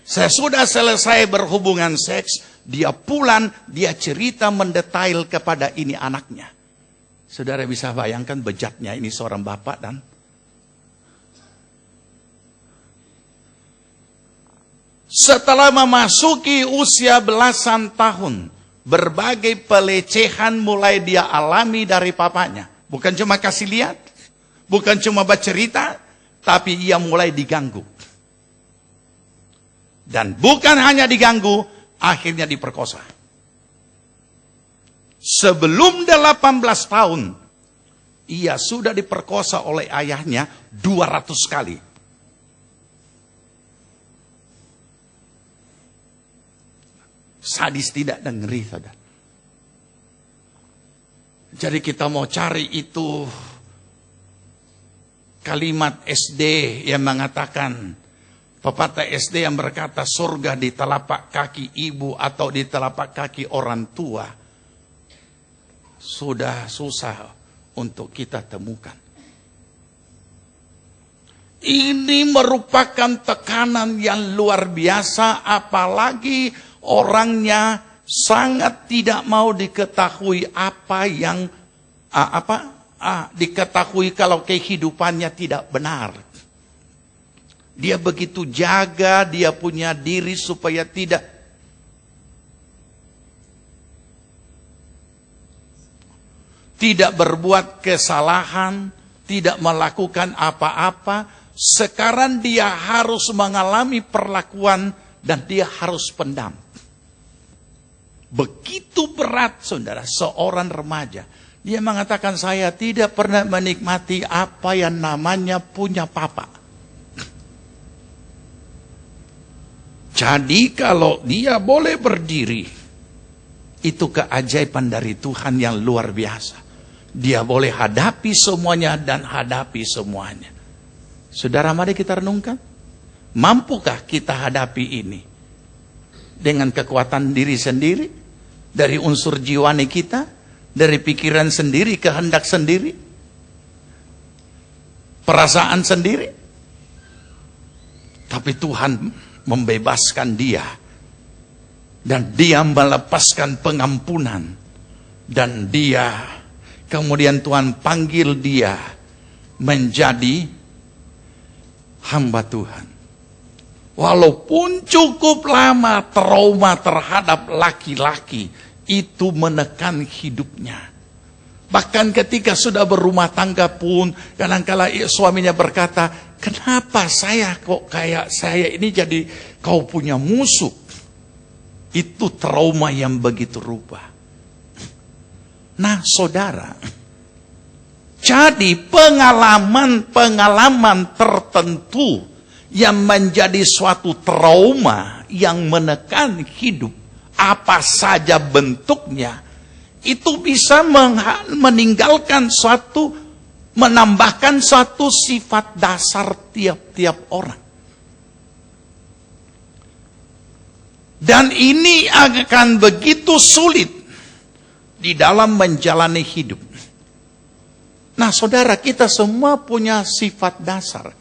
Sesudah selesai berhubungan seks, dia pulang, dia cerita mendetail kepada ini anaknya. Saudara bisa bayangkan bejatnya ini seorang bapak dan setelah memasuki usia belasan tahun, berbagai pelecehan mulai dia alami dari papanya. Bukan cuma kasih lihat, bukan cuma bercerita, tapi ia mulai diganggu. Dan bukan hanya diganggu, akhirnya diperkosa. Sebelum 18 tahun, ia sudah diperkosa oleh ayahnya 200 kali. Sadis tidak dan ngeri, saudara. Jadi kita mau cari itu kalimat SD yang mengatakan, pepatah SD yang berkata surga di telapak kaki ibu atau di telapak kaki orang tua, sudah susah untuk kita temukan. Ini merupakan tekanan yang luar biasa, apalagi orangnya sangat tidak mau diketahui apa yang diketahui kalau kehidupannya tidak benar. Dia begitu jaga dia punya diri supaya tidak berbuat kesalahan, tidak melakukan apa-apa. Sekarang dia harus mengalami perlakuan dan dia harus pendam. Begitu berat, saudara, seorang remaja. Dia mengatakan, saya tidak pernah menikmati apa yang namanya punya papa. Jadi kalau dia boleh berdiri, itu keajaiban dari Tuhan yang luar biasa. Dia boleh hadapi semuanya dan hadapi semuanya. Saudara, mari kita renungkan. Mampukah kita hadapi ini? Dengan kekuatan diri sendiri? Dari unsur jiwani kita? Dari pikiran sendiri, kehendak sendiri? Perasaan sendiri? Tapi Tuhan membebaskan dia. Dan dia melepaskan pengampunan. Dan dia, kemudian Tuhan panggil dia menjadi hamba Tuhan. Walaupun cukup lama trauma terhadap laki-laki itu menekan hidupnya. Bahkan ketika sudah berumah tangga pun kadang-kala suaminya berkata, kenapa saya kok kayak saya ini jadi kau punya musuh? Itu trauma yang begitu rupa. Nah, saudara, jadi pengalaman tertentu yang menjadi suatu trauma yang menekan hidup, apa saja bentuknya, itu bisa meninggalkan menambahkan suatu sifat dasar tiap-tiap orang. Dan ini akan begitu sulit di dalam menjalani hidup. Nah, saudara, kita semua punya sifat dasar.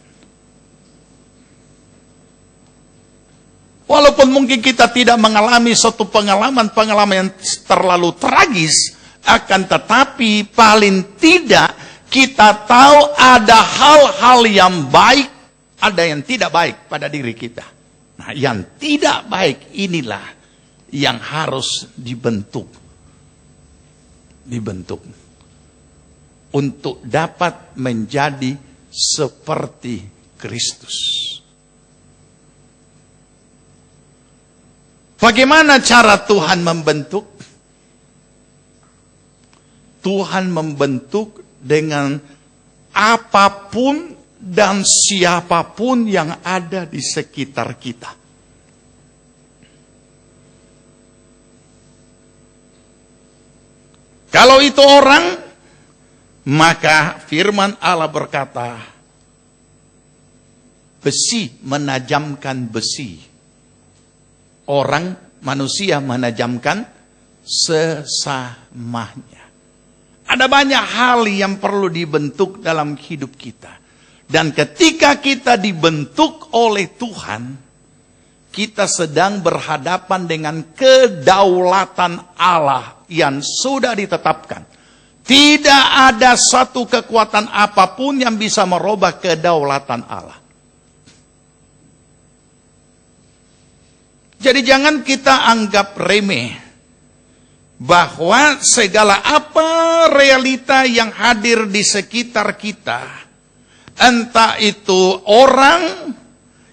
Walaupun mungkin kita tidak mengalami suatu pengalaman yang terlalu tragis, akan tetapi paling tidak kita tahu ada hal-hal yang baik, ada yang tidak baik pada diri kita. Nah, yang tidak baik inilah yang harus dibentuk untuk dapat menjadi seperti Kristus. Bagaimana cara Tuhan membentuk? Tuhan membentuk dengan apapun dan siapapun yang ada di sekitar kita. Kalau itu orang, maka firman Allah berkata, besi menajamkan besi. orang manusia menajamkan sesamanya. Ada banyak hal yang perlu dibentuk dalam hidup kita. Dan ketika kita dibentuk oleh Tuhan, kita sedang berhadapan dengan kedaulatan Allah yang sudah ditetapkan. Tidak ada satu kekuatan apapun yang bisa merubah kedaulatan Allah. Jadi jangan kita anggap remeh bahwa segala apa realita yang hadir di sekitar kita, entah itu orang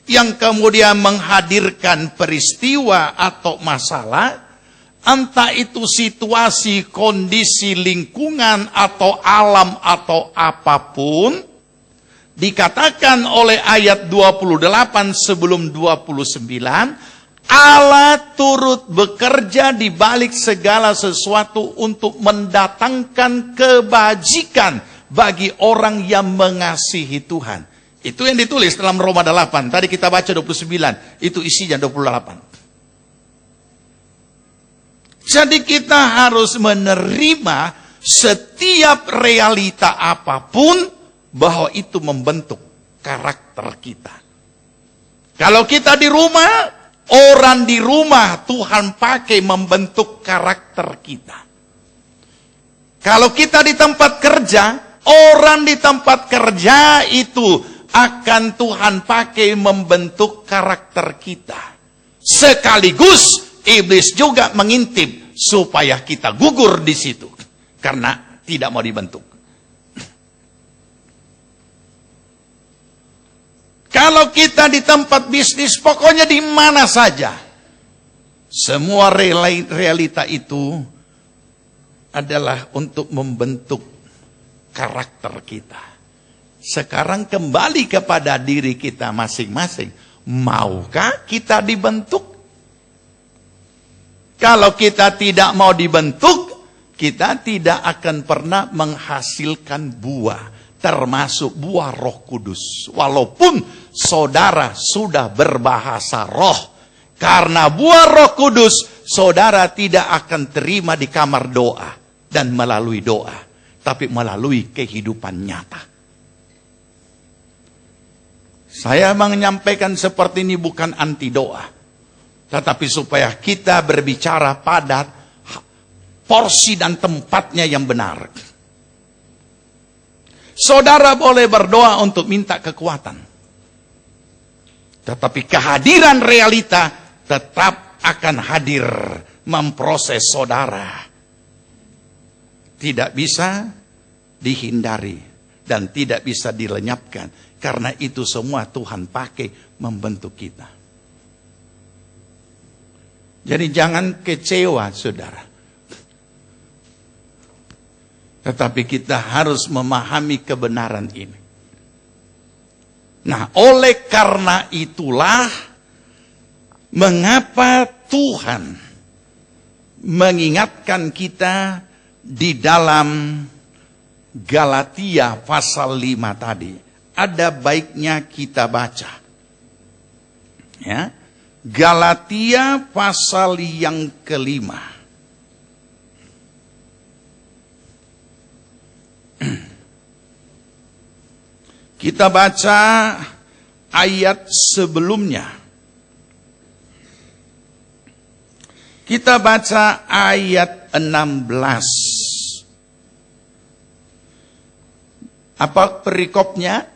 yang kemudian menghadirkan peristiwa atau masalah, entah itu situasi, kondisi lingkungan atau alam atau apapun, dikatakan oleh ayat 28 sebelum 29, Allah turut bekerja di balik segala sesuatu untuk mendatangkan kebajikan bagi orang yang mengasihi Tuhan. Itu yang ditulis dalam Roma 8. Tadi kita baca 29. Itu isinya 28. Jadi kita harus menerima setiap realita apapun bahwa itu membentuk karakter kita. Kalau kita di rumah, orang di rumah Tuhan pakai membentuk karakter kita. Kalau kita di tempat kerja, orang di tempat kerja itu akan Tuhan pakai membentuk karakter kita. Sekaligus iblis juga mengintip supaya kita gugur di situ karena tidak mau dibentuk. Kalau kita di tempat bisnis, pokoknya di mana saja, semua realita itu adalah untuk membentuk karakter kita. Sekarang kembali kepada diri kita masing-masing. Maukah kita dibentuk? Kalau kita tidak mau dibentuk, kita tidak akan pernah menghasilkan buah. Termasuk buah Roh Kudus. Walaupun saudara sudah berbahasa roh. Karena buah Roh Kudus, saudara tidak akan terima di kamar doa. Dan melalui doa. Tapi melalui kehidupan nyata. Saya menyampaikan seperti ini bukan anti doa. Tetapi supaya kita berbicara pada porsi dan tempatnya yang benar. Saudara boleh berdoa untuk minta kekuatan. Tetapi kehadiran realita tetap akan hadir memproses saudara. Tidak bisa dihindari dan tidak bisa dilenyapkan. Karena itu semua Tuhan pakai membentuk kita. Jadi jangan kecewa saudara. Tetapi kita harus memahami kebenaran ini. Nah, oleh karena itulah mengapa Tuhan mengingatkan kita di dalam Galatia pasal 5 tadi. Ada baiknya kita baca. Ya. Galatia pasal yang kelima. Kita baca ayat sebelumnya. Kita baca ayat 16. Apa perikopnya?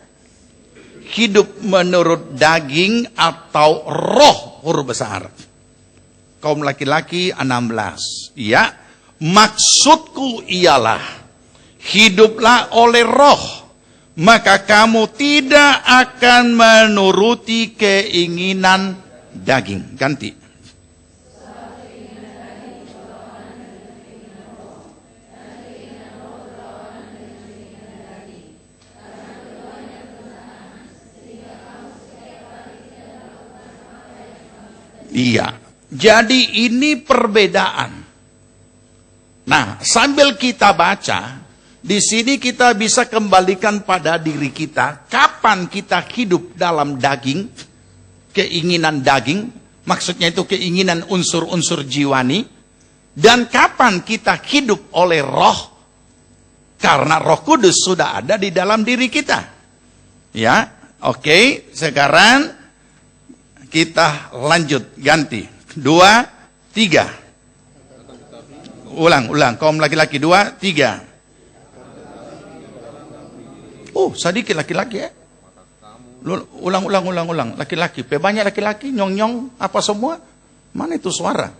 Hidup menurut daging atau roh, huruf besar. Kaum laki-laki 16. Ya, maksudku ialah hiduplah oleh roh, maka kamu tidak akan menuruti keinginan daging. Ganti. Iya, jadi ini perbedaan. Nah, sambil kita baca, di sini kita bisa kembalikan pada diri kita. Kapan kita hidup dalam daging, keinginan daging, Maksudnya itu keinginan unsur-unsur jiwani. Dan kapan kita hidup oleh roh? Karena Roh Kudus sudah ada di dalam diri kita. Ya, oke. Sekarang kita lanjut, ganti. 2, 3. Ulang. Kaum laki-laki 2, 3. Oh, sedikit laki-laki ya. Ulang. Laki-laki. Banyak laki-laki, nyong-nyong, apa semua. Mana itu suara?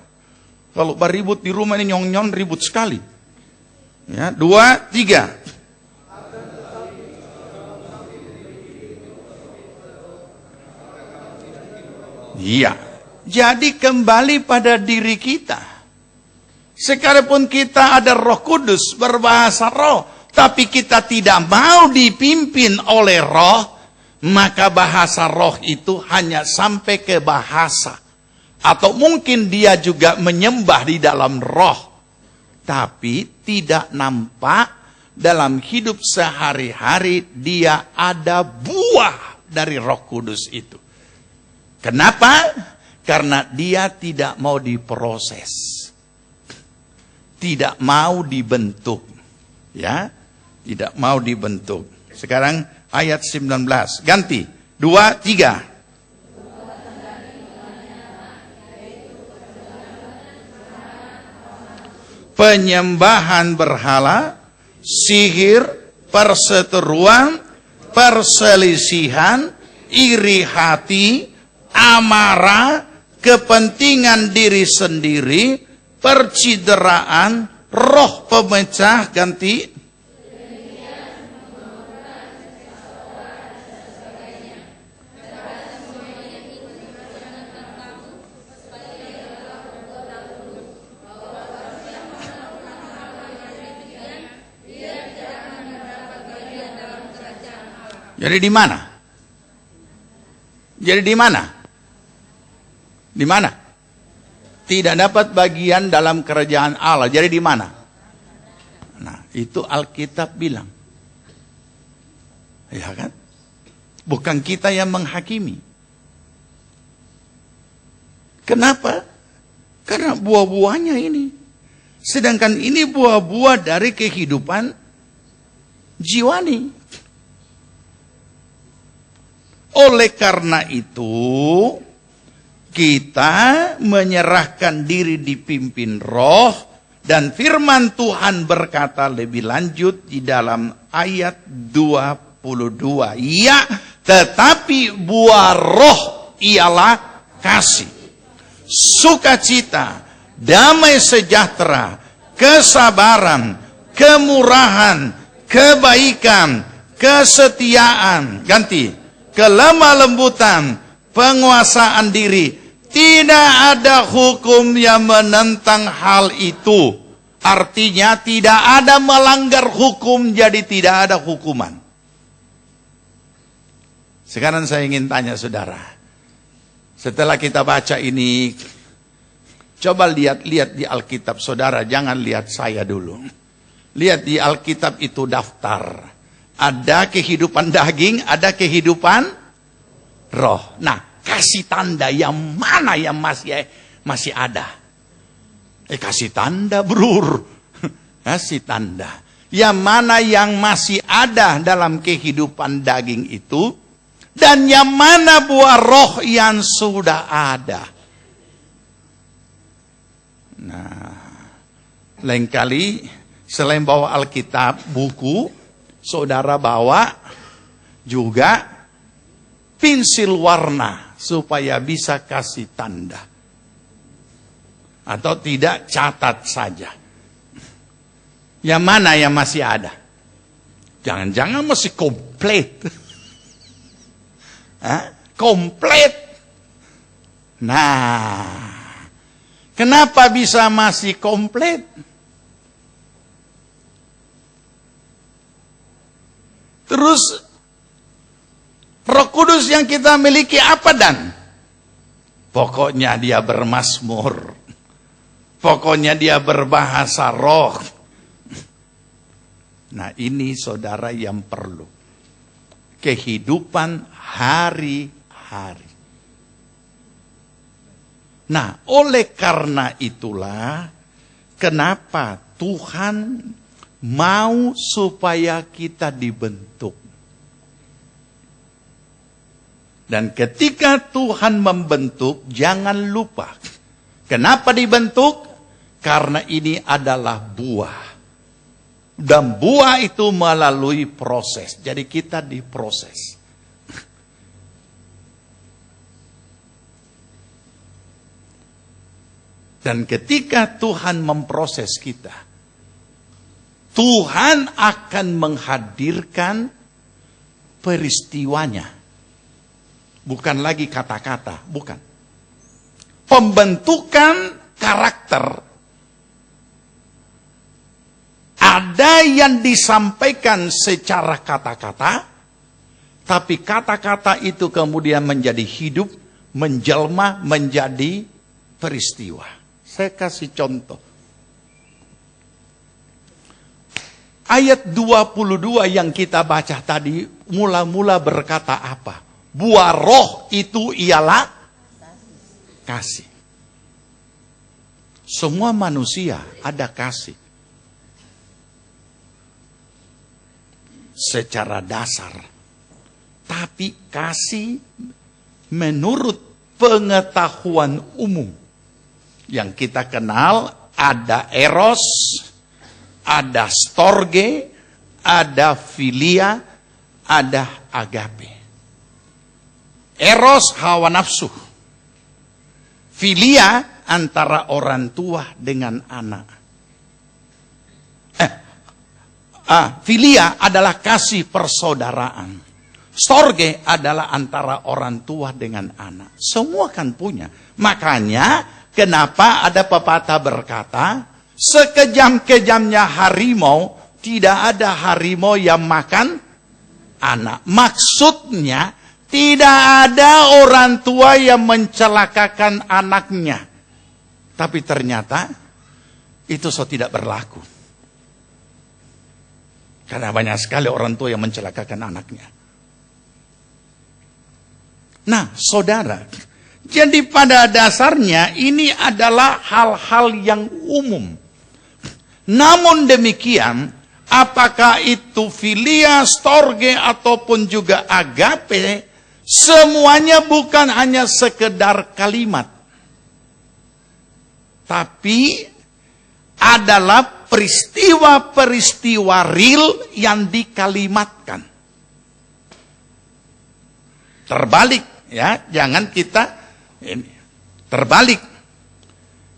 Kalau beribut di rumah ini nyong-nyong ribut sekali. Ya, 2, 3. Iya. Jadi kembali pada diri kita. Sekalipun kita ada Roh Kudus, berbahasa roh, tapi kita tidak mau dipimpin oleh roh, maka bahasa roh itu hanya sampai ke bahasa. Atau mungkin dia juga menyembah di dalam roh, tapi tidak nampak dalam hidup sehari-hari dia ada buah dari Roh Kudus itu. Kenapa? Karena dia tidak mau diproses. Tidak mau dibentuk. Ya, tidak mau dibentuk. Sekarang ayat 19. Ganti. 2, 3. Penyembahan berhala, sihir, perseteruan, perselisihan, iri hati, amarah, kepentingan diri sendiri, percideraan, roh pemecah, ganti. Jadi di mana? Jadi di mana? Di mana? Tidak dapat bagian dalam kerajaan Allah. Jadi di mana? Nah, itu Alkitab bilang. Ya kan? Bukan kita yang menghakimi. Kenapa? Karena buah-buahnya ini. Sedangkan ini buah-buah dari kehidupan jiwani. Oleh karena itu, kita menyerahkan diri dipimpin roh, dan firman Tuhan berkata lebih lanjut di dalam ayat 22. Ya, tetapi buah roh ialah kasih, sukacita, damai sejahtera, kesabaran, kemurahan, kebaikan, kesetiaan, ganti, kelemah lembutan, penguasaan diri. Tidak ada hukum yang menentang hal itu. Artinya tidak ada melanggar hukum, jadi tidak ada hukuman. Sekarang saya ingin tanya saudara. Setelah kita baca ini, coba lihat di Alkitab saudara, jangan lihat saya dulu. Lihat di Alkitab itu daftar. Ada kehidupan daging, ada kehidupan roh. Nah, kasih tanda yang mana yang masih ada? Kasih tanda, brur. Kasih tanda. Yang mana yang masih ada dalam kehidupan daging itu, dan yang mana buah roh yang sudah ada. Nah, lain kali selain bawa Alkitab, buku, saudara bawa juga pensil warna supaya bisa kasih tanda. Atau tidak, catat saja. Yang mana yang masih ada? Jangan-jangan masih komplit. Komplit. Nah, kenapa bisa masih komplit? Terus Roh Kudus yang kita miliki apa dan? Pokoknya dia bermazmur. Pokoknya dia berbahasa roh. Nah, ini saudara yang perlu. Kehidupan hari-hari. Nah, oleh karena itulah kenapa Tuhan mau supaya kita dibentuk. Dan ketika Tuhan membentuk, jangan lupa. Kenapa dibentuk? Karena ini adalah buah. Dan buah itu melalui proses. Jadi kita diproses. Dan ketika Tuhan memproses kita, Tuhan akan menghadirkan peristiwanya. Bukan lagi kata-kata, bukan. Pembentukan karakter. Ada yang disampaikan secara kata-kata, tapi kata-kata itu kemudian menjadi hidup, menjelma, menjadi peristiwa. Saya kasih contoh. Ayat 22 yang kita baca tadi, mula-mula berkata apa? Buah roh itu ialah kasih. Semua manusia ada kasih. Secara dasar. Tapi kasih menurut pengetahuan umum. Yang kita kenal ada eros, ada storge, ada filia, ada agape. Eros hawa nafsu. Filia antara orang tua dengan anak. Filia adalah kasih persaudaraan. Storge adalah antara orang tua dengan anak. Semua kan punya. Makanya kenapa ada pepatah berkata, sekejam-kejamnya harimau, tidak ada harimau yang makan anak. Maksudnya, tidak ada orang tua yang mencelakakan anaknya. Tapi ternyata itu tidak berlaku. Karena banyak sekali orang tua yang mencelakakan anaknya. Nah, saudara, jadi pada dasarnya ini adalah hal-hal yang umum. Namun demikian, apakah itu filia, storge, ataupun juga agape, semuanya bukan hanya sekedar kalimat. Tapi adalah peristiwa-peristiwa real yang dikalimatkan. Terbalik ya, jangan kita terbalik.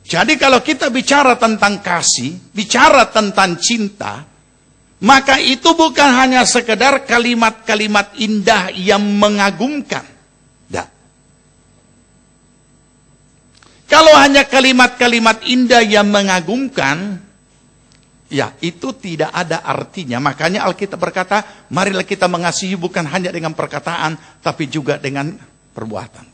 Jadi kalau kita bicara tentang kasih, bicara tentang cinta, maka itu bukan hanya sekedar kalimat-kalimat indah yang mengagumkan. Tidak. Kalau hanya kalimat-kalimat indah yang mengagumkan, ya itu tidak ada artinya. Makanya Alkitab berkata, marilah kita mengasihi bukan hanya dengan perkataan, tapi juga dengan perbuatan.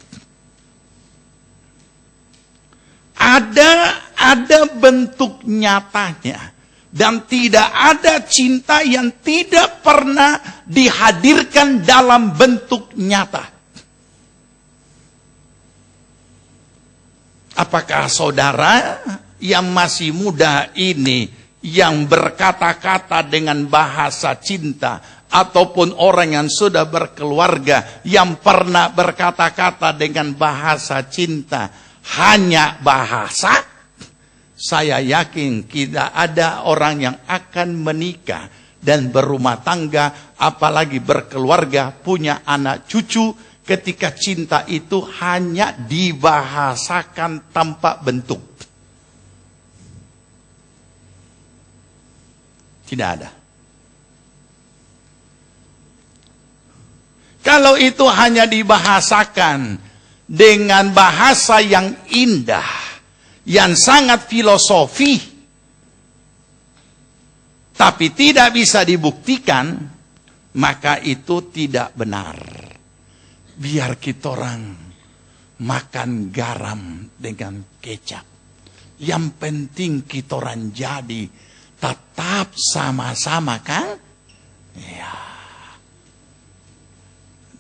Ada bentuk nyatanya. Dan tidak ada cinta yang tidak pernah dihadirkan dalam bentuk nyata. Apakah saudara yang masih muda ini, yang berkata-kata dengan bahasa cinta, ataupun orang yang sudah berkeluarga, yang pernah berkata-kata dengan bahasa cinta, hanya bahasa? Saya yakin tidak ada orang yang akan menikah dan berumah tangga, apalagi berkeluarga, punya anak cucu, ketika cinta itu hanya dibahasakan tanpa bentuk. Tidak ada. Kalau itu hanya dibahasakan dengan bahasa yang indah, yang sangat filosofi, tapi tidak bisa dibuktikan, maka itu tidak benar. Biar kita orang makan garam dengan kecap. Yang penting kita orang jadi tetap sama-sama kan? Ya.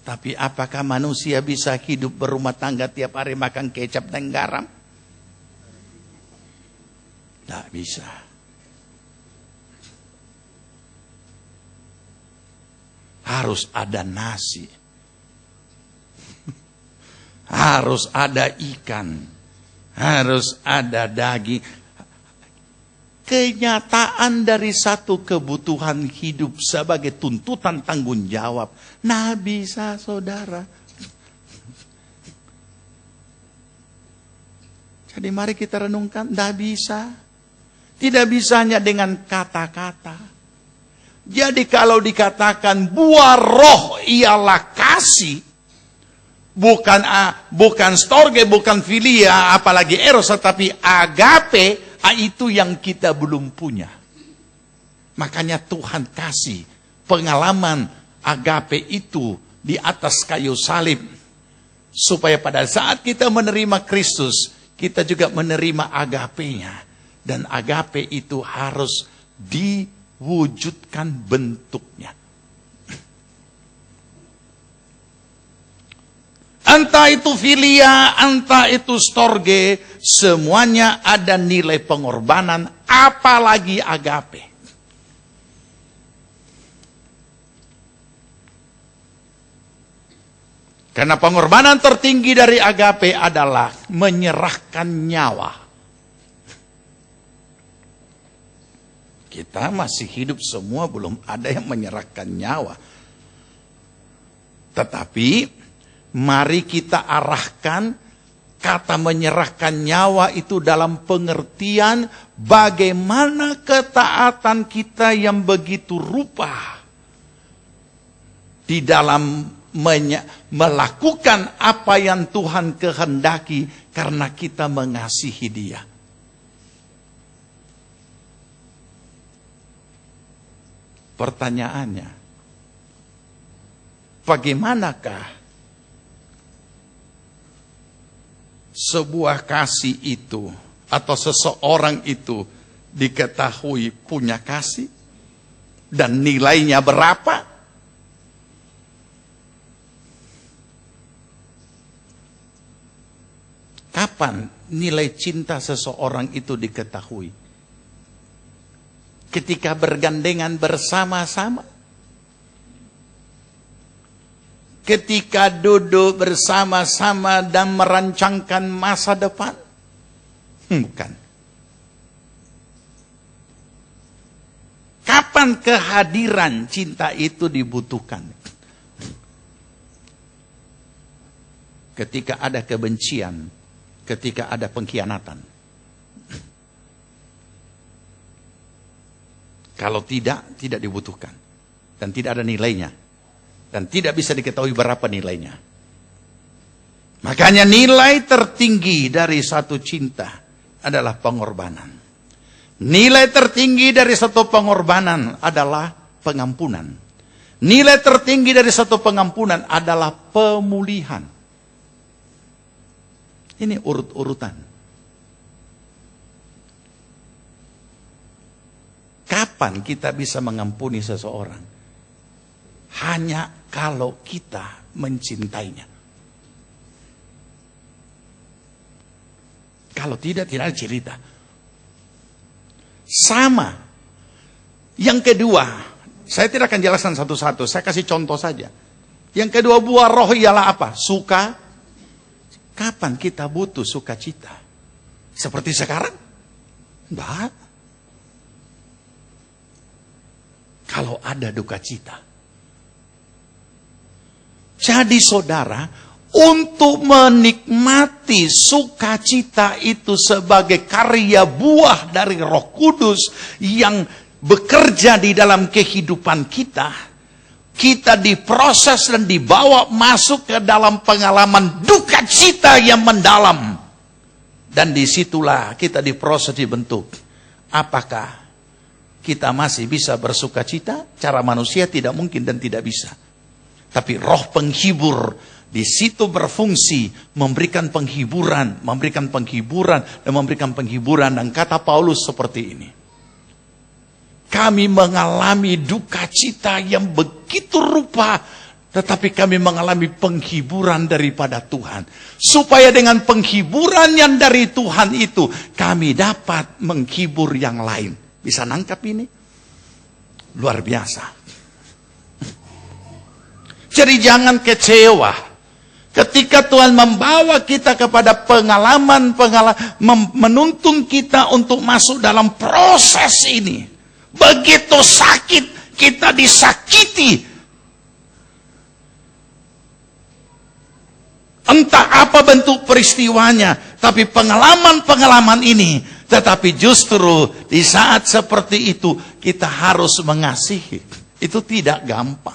Tapi apakah manusia bisa hidup berumah tangga tiap hari makan kecap dan garam? Tidak bisa. Harus ada nasi. Harus ada ikan. Harus ada daging. Kenyataan dari satu kebutuhan hidup sebagai tuntutan tanggung jawab. Nah bisa saudara. Jadi mari kita renungkan, tidak bisa. Tidak bisa hanya dengan kata-kata. Jadi kalau dikatakan buah roh ialah kasih, bukan storge, bukan filia, apalagi eros, tapi agape, itu yang kita belum punya. Makanya Tuhan kasih pengalaman agape itu di atas kayu salib, supaya pada saat kita menerima Kristus, kita juga menerima agapenya. Dan agape itu harus diwujudkan bentuknya. Entah itu filia, entah itu storge, semuanya ada nilai pengorbanan, apalagi agape. Karena pengorbanan tertinggi dari agape adalah menyerahkan nyawa. Kita masih hidup semua, belum ada yang menyerahkan nyawa. Tetapi mari kita arahkan kata menyerahkan nyawa itu dalam pengertian bagaimana ketaatan kita yang begitu rupa di dalam melakukan apa yang Tuhan kehendaki karena kita mengasihi Dia. Pertanyaannya, bagaimanakah sebuah kasih itu atau seseorang itu diketahui punya kasih dan nilainya berapa? Kapan nilai cinta seseorang itu diketahui? Ketika bergandengan bersama-sama. Ketika duduk bersama-sama dan merancangkan masa depan? Bukan. Kapan kehadiran cinta itu dibutuhkan? Ketika ada kebencian, ketika ada pengkhianatan. Kalau tidak dibutuhkan. Dan tidak ada nilainya. Dan tidak bisa diketahui berapa nilainya. Makanya nilai tertinggi dari satu cinta adalah pengorbanan. Nilai tertinggi dari satu pengorbanan adalah pengampunan. Nilai tertinggi dari satu pengampunan adalah pemulihan. Ini urut-urutan. Kapan kita bisa mengampuni seseorang? Hanya kalau kita mencintainya. Kalau tidak ada cerita. Sama. Yang kedua, saya tidak akan jelaskan satu-satu, saya kasih contoh saja. Yang kedua, buah roh ialah apa? Suka. Kapan kita butuh sukacita? Seperti sekarang? Enggak. Kalau ada duka cita. Jadi saudara, untuk menikmati sukacita itu sebagai karya buah dari Roh Kudus yang bekerja di dalam kehidupan kita, kita diproses dan dibawa masuk ke dalam pengalaman duka cita yang mendalam. Dan disitulah kita diproses, dibentuk. Apakah kita masih bisa bersuka cita? Cara manusia tidak mungkin dan tidak bisa. Tapi roh penghibur di situ berfungsi memberikan penghiburan, dan kata Paulus seperti ini. Kami mengalami duka cita yang begitu rupa Tetapi kami mengalami penghiburan daripada Tuhan. Supaya dengan penghiburan yang dari Tuhan itu, kami dapat menghibur yang lain. Bisa nangkap ini? Luar biasa. Jadi jangan kecewa. Ketika Tuhan membawa kita kepada pengalaman, menuntun kita untuk masuk dalam proses ini. Begitu sakit, kita disakiti. Entah apa bentuk peristiwanya, tapi pengalaman-pengalaman ini, tetapi justru di saat seperti itu, kita harus mengasihi. Itu tidak gampang.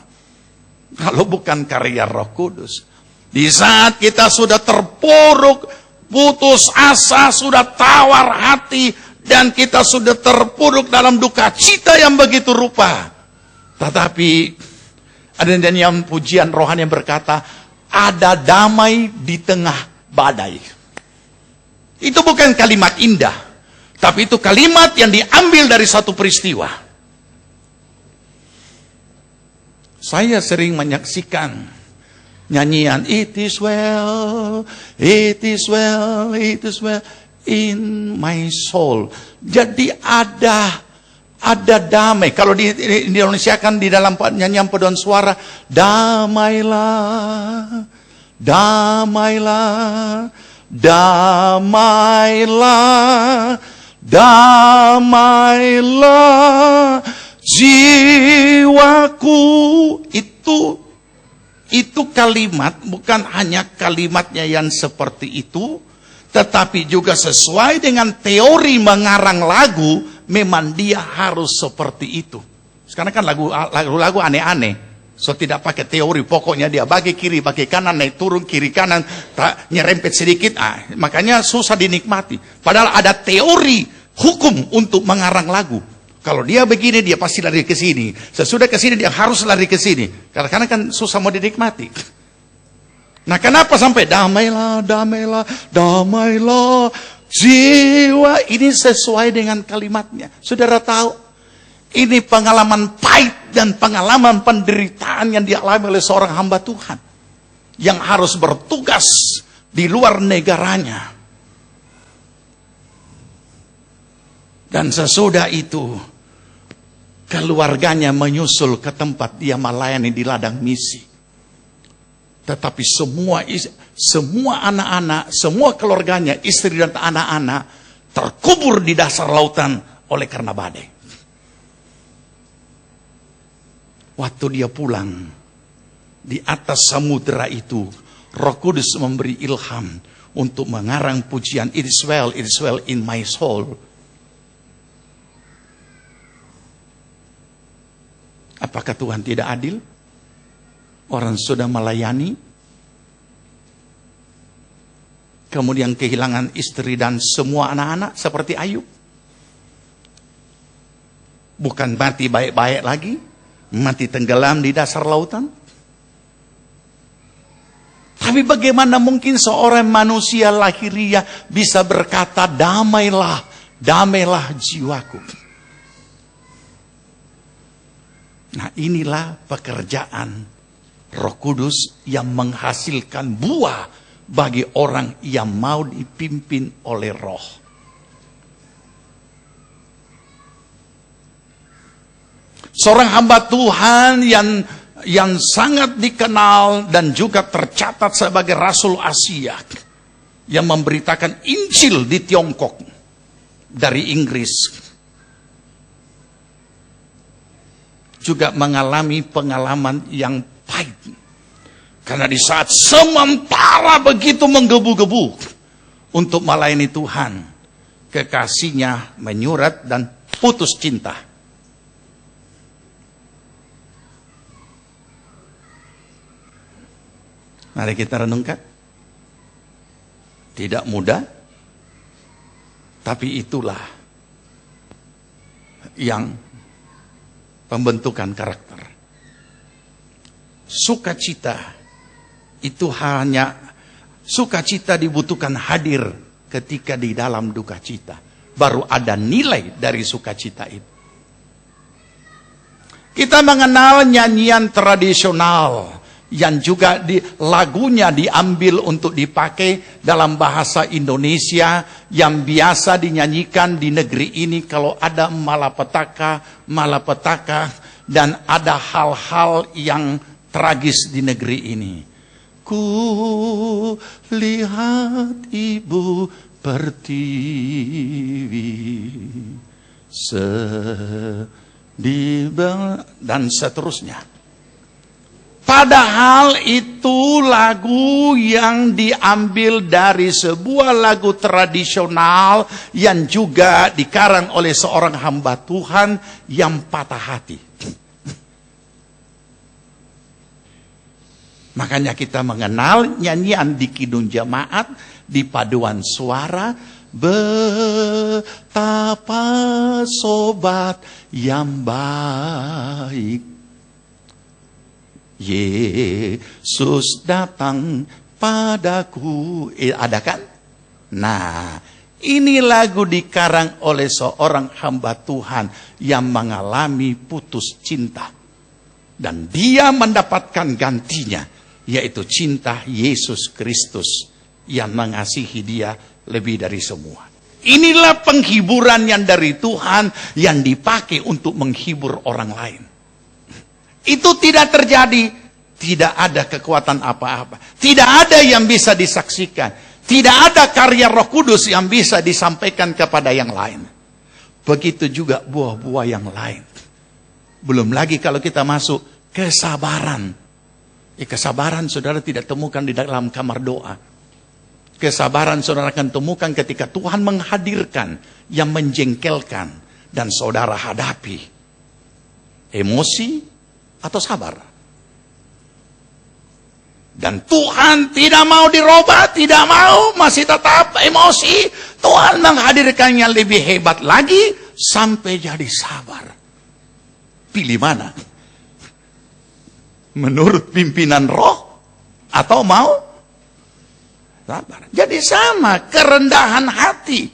Kalau bukan karya Roh Kudus. Di saat kita sudah terpuruk, putus asa, sudah tawar hati, dan kita sudah terpuruk dalam duka cita yang begitu rupa. Tetapi, ada yang pujian rohani yang berkata, ada damai di tengah badai. Itu bukan kalimat indah, tapi itu kalimat yang diambil dari satu peristiwa. Saya sering menyaksikan nyanyian It is well, it is well, it is well in my soul. Jadi ada damai. Kalau di Indonesia kan di dalam nyanyian paduan suara, damailah, damailah, damailah, damailah jiwaku. Itu kalimat, bukan hanya kalimatnya yang seperti itu, tetapi juga sesuai dengan teori mengarang lagu. Memang dia harus seperti itu. Sekarang kan lagu-lagu aneh-aneh. So tidak pakai teori, pokoknya dia bagi kiri, bagi kanan, naik turun, kiri kanan, nyerempet sedikit. Makanya susah dinikmati. Padahal ada teori hukum untuk mengarang lagu. Kalau dia begini, dia pasti lari ke sini. Sesudah ke sini, dia harus lari ke sini. Karena kan susah mau dinikmati. Nah, kenapa sampai damailah, damailah, damailah jiwa, ini sesuai dengan kalimatnya. Saudara tahu, ini pengalaman pahit dan pengalaman penderitaan yang dialami oleh seorang hamba Tuhan. Yang harus bertugas di luar negaranya. Dan sesudah itu, keluarganya menyusul ke tempat dia melayani di ladang misi. Tetapi semua anak-anak, semua keluarganya, istri dan anak-anak terkubur di dasar lautan oleh karena badai. Waktu dia pulang di atas samudera itu, Roh Kudus memberi ilham untuk mengarang pujian it is well in my soul. Apakah Tuhan tidak adil? Orang sudah melayani, kemudian kehilangan istri dan semua anak-anak seperti Ayub. Bukan mati baik-baik lagi, mati tenggelam di dasar lautan. Tapi bagaimana mungkin seorang manusia lahiriah bisa berkata, damailah, damailah jiwaku. Nah, inilah pekerjaan Roh Kudus yang menghasilkan buah bagi orang yang mau dipimpin oleh Roh. Seorang hamba Tuhan yang sangat dikenal dan juga tercatat sebagai Rasul Asia yang memberitakan Injil di Tiongkok dari Inggris, juga mengalami pengalaman yang pahit. Karena di saat sementara begitu menggebu-gebu untuk melayani Tuhan, kekasihnya menyurat dan putus cinta. Mari kita renungkan. Tidak mudah, tapi itulah yang pembentukan karakter. Sukacita itu sukacita dibutuhkan hadir ketika di dalam duka cita. Baru ada nilai dari sukacita itu. Kita mengenal nyanyian tradisional yang juga lagunya diambil untuk dipakai dalam bahasa Indonesia yang biasa dinyanyikan di negeri ini kalau ada malapetaka, dan ada hal-hal yang tragis di negeri ini. Ku lihat ibu pertiwi sedih dan seterusnya. Padahal itu lagu yang diambil dari sebuah lagu tradisional yang juga dikarang oleh seorang hamba Tuhan yang patah hati. Makanya kita mengenal nyanyian di kidung jemaat, di paduan suara, betapa sobat yang baik. Yesus datang padaku. Ada kan? Nah, ini lagu dikarang oleh seorang hamba Tuhan yang mengalami putus cinta. Dan dia mendapatkan gantinya, yaitu cinta Yesus Kristus yang mengasihi dia lebih dari semua. Inilah penghiburan yang dari Tuhan yang dipakai untuk menghibur orang lain. Itu tidak terjadi, tidak ada kekuatan apa-apa. Tidak ada yang bisa disaksikan. Tidak ada karya Roh Kudus yang bisa disampaikan kepada yang lain. Begitu juga buah-buah yang lain. Belum lagi kalau kita masuk kesabaran. Kesabaran saudara tidak temukan di dalam kamar doa. Kesabaran saudara akan temukan ketika Tuhan menghadirkan yang menjengkelkan. Dan saudara hadapi. Emosi atau sabar. Dan Tuhan tidak mau dirubah, tidak mau, masih tetap emosi. Tuhan menghadirkan yang lebih hebat lagi sampai jadi sabar. Pilih mana? Menurut pimpinan roh atau mau sabar? Jadi sama, kerendahan hati.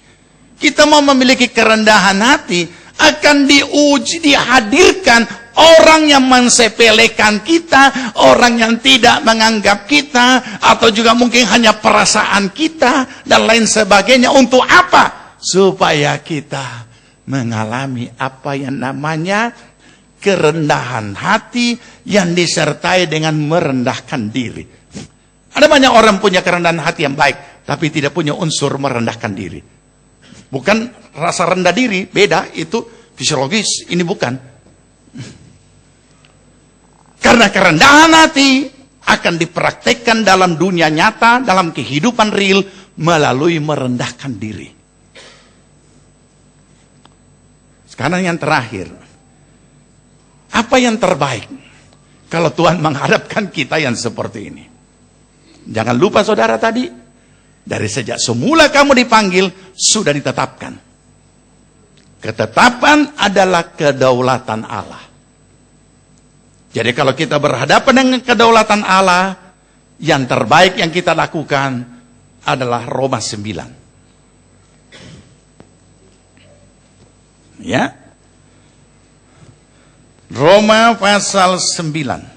Kita mau memiliki kerendahan hati akan diuji, dihadirkan orang yang mensepelekan kita, orang yang tidak menganggap kita, atau juga mungkin hanya perasaan kita, dan lain sebagainya. Untuk apa? Supaya kita mengalami apa yang namanya kerendahan hati yang disertai dengan merendahkan diri. Ada banyak orang punya kerendahan hati yang baik, tapi tidak punya unsur merendahkan diri. Bukan rasa rendah diri, beda, itu fisiologis, ini bukan. Karena kerendahan hati akan dipraktekkan dalam dunia nyata, dalam kehidupan real, melalui merendahkan diri. Sekarang yang terakhir. Apa yang terbaik kalau Tuhan menghadapkan kita yang seperti ini? Jangan lupa saudara tadi, dari sejak semula kamu dipanggil, sudah ditetapkan. Ketetapan adalah kedaulatan Allah. Jadi kalau kita berhadapan dengan kedaulatan Allah, yang terbaik yang kita lakukan adalah Roma 9. Ya. Roma pasal 9.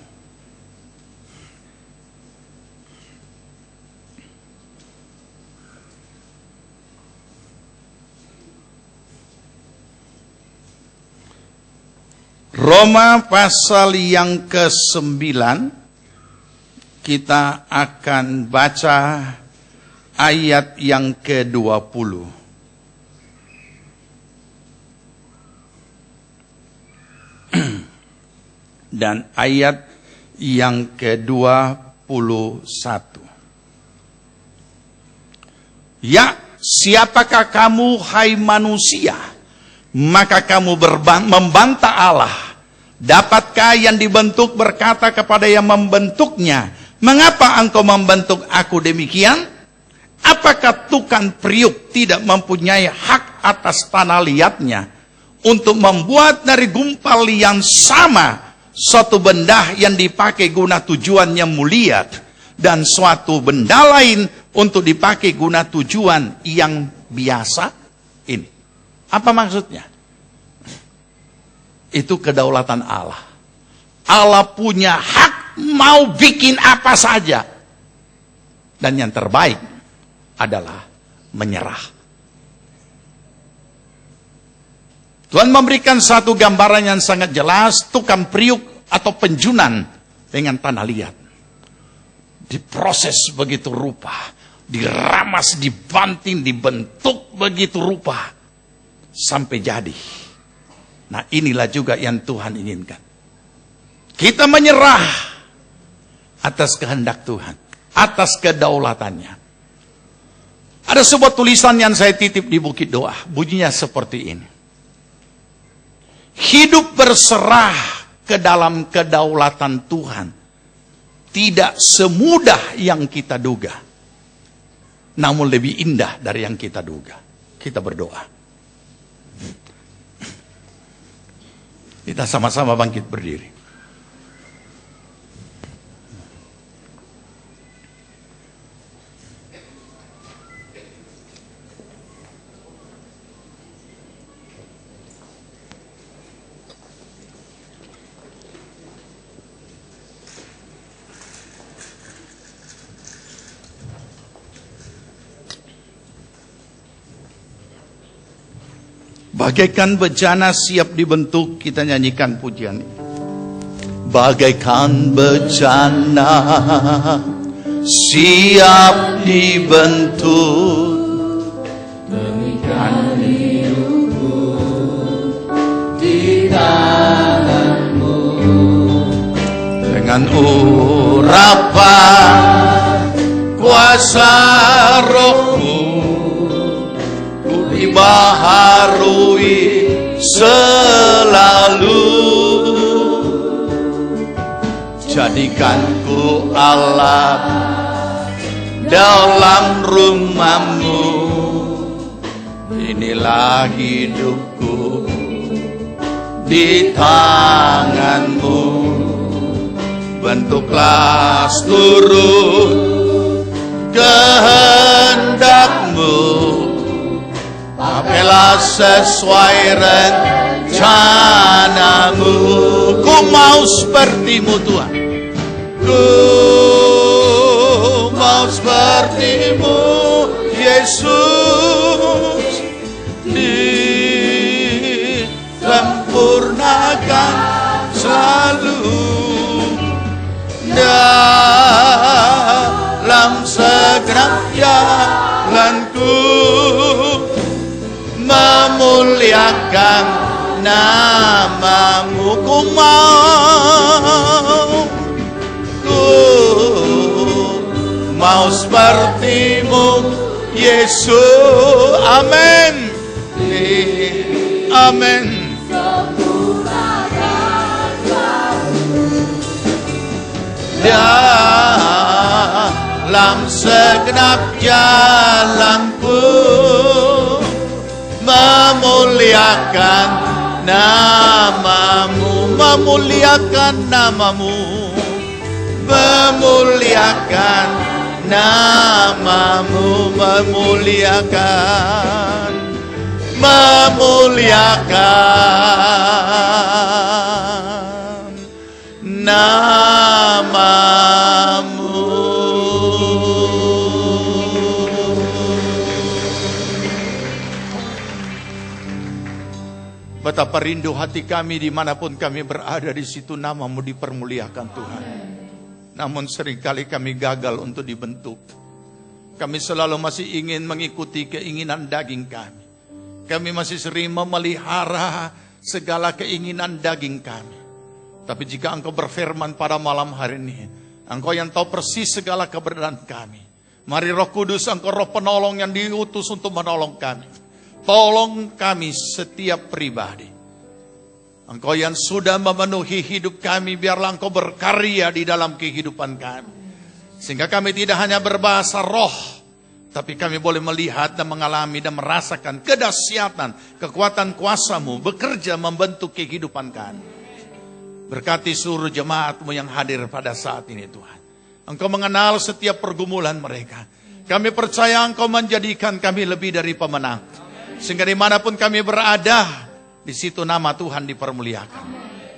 Roma pasal yang ke-9, kita akan baca ayat yang ke-20. Dan ayat yang ke-21. Ya, siapakah kamu hai manusia? Maka kamu membantah Allah. Dapatkah yang dibentuk berkata kepada yang membentuknya, mengapa engkau membentuk aku demikian? Apakah tukang periuk tidak mempunyai hak atas tanah liatnya untuk membuat dari gumpal yang sama suatu benda yang dipakai guna tujuan yang mulia dan suatu benda lain untuk dipakai guna tujuan yang biasa? Ini apa maksudnya? Itu kedaulatan Allah. Allah punya hak mau bikin apa saja. Dan yang terbaik adalah menyerah. Tuhan memberikan satu gambaran yang sangat jelas, tukang priuk atau penjunan dengan tanah liat. Diproses begitu rupa, diramas, dibanting, dibentuk begitu rupa, sampai jadi. Nah, inilah juga yang Tuhan inginkan. Kita menyerah atas kehendak Tuhan, atas kedaulatannya. Ada sebuah tulisan yang saya titip di Bukit Doa, bunyinya seperti ini. Hidup berserah ke dalam kedaulatan Tuhan tidak semudah yang kita duga, namun lebih indah dari yang kita duga. Kita berdoa. Kita sama-sama bangkit berdiri. Bagaikan bejana siap dibentuk, kita nyanyikan pujian ini. Bagaikan bejana siap dibentuk, demikian hidupku di tanganmu. Dengan urapan kuasa Rohmu, dibaharui selalu. Jadikanku alat dalam rumah-Mu. Inilah hidupku di tangan-Mu. Bentuklah seluruh kehendak-Mu. Pakailah sesuai rencana-Mu. Ku mau seperti-Mu Tuhan. Ku mau seperti-Mu Yesus. Disempurnakan selalu dalam segenap jalanku, memuliakan nama-Mu. Ku mau seperti-Mu Yesus. Amin. Amin. Dalam segenap jalanku, memuliakan nama-Mu, memuliakan nama-Mu, memuliakan nama-Mu, memuliakan, memuliakan nama-Mu. Betapa rindu hati kami dimanapun kami berada, di situ nama-Mu dipermuliakan Tuhan. Namun seringkali kami gagal untuk dibentuk. Kami selalu masih ingin mengikuti keinginan daging kami. Kami masih sering memelihara segala keinginan daging kami. Tapi jika Engkau berfirman pada malam hari ini, Engkau yang tahu persis segala keberadaan kami. Mari Roh Kudus, Engkau Roh penolong yang diutus untuk menolong kami. Tolong kami setiap pribadi. Engkau yang sudah memenuhi hidup kami, biarlah Engkau berkarya di dalam kehidupan kami. Sehingga kami tidak hanya berbahasa roh, tapi kami boleh melihat dan mengalami dan merasakan kedahsyatan, kekuatan kuasa-Mu bekerja membentuk kehidupan kami. Berkati seluruh jemaat-Mu yang hadir pada saat ini Tuhan. Engkau mengenal setiap pergumulan mereka. Kami percaya Engkau menjadikan kami lebih dari pemenang. Sehingga dimanapun kami berada, di situ nama Tuhan dipermuliakan.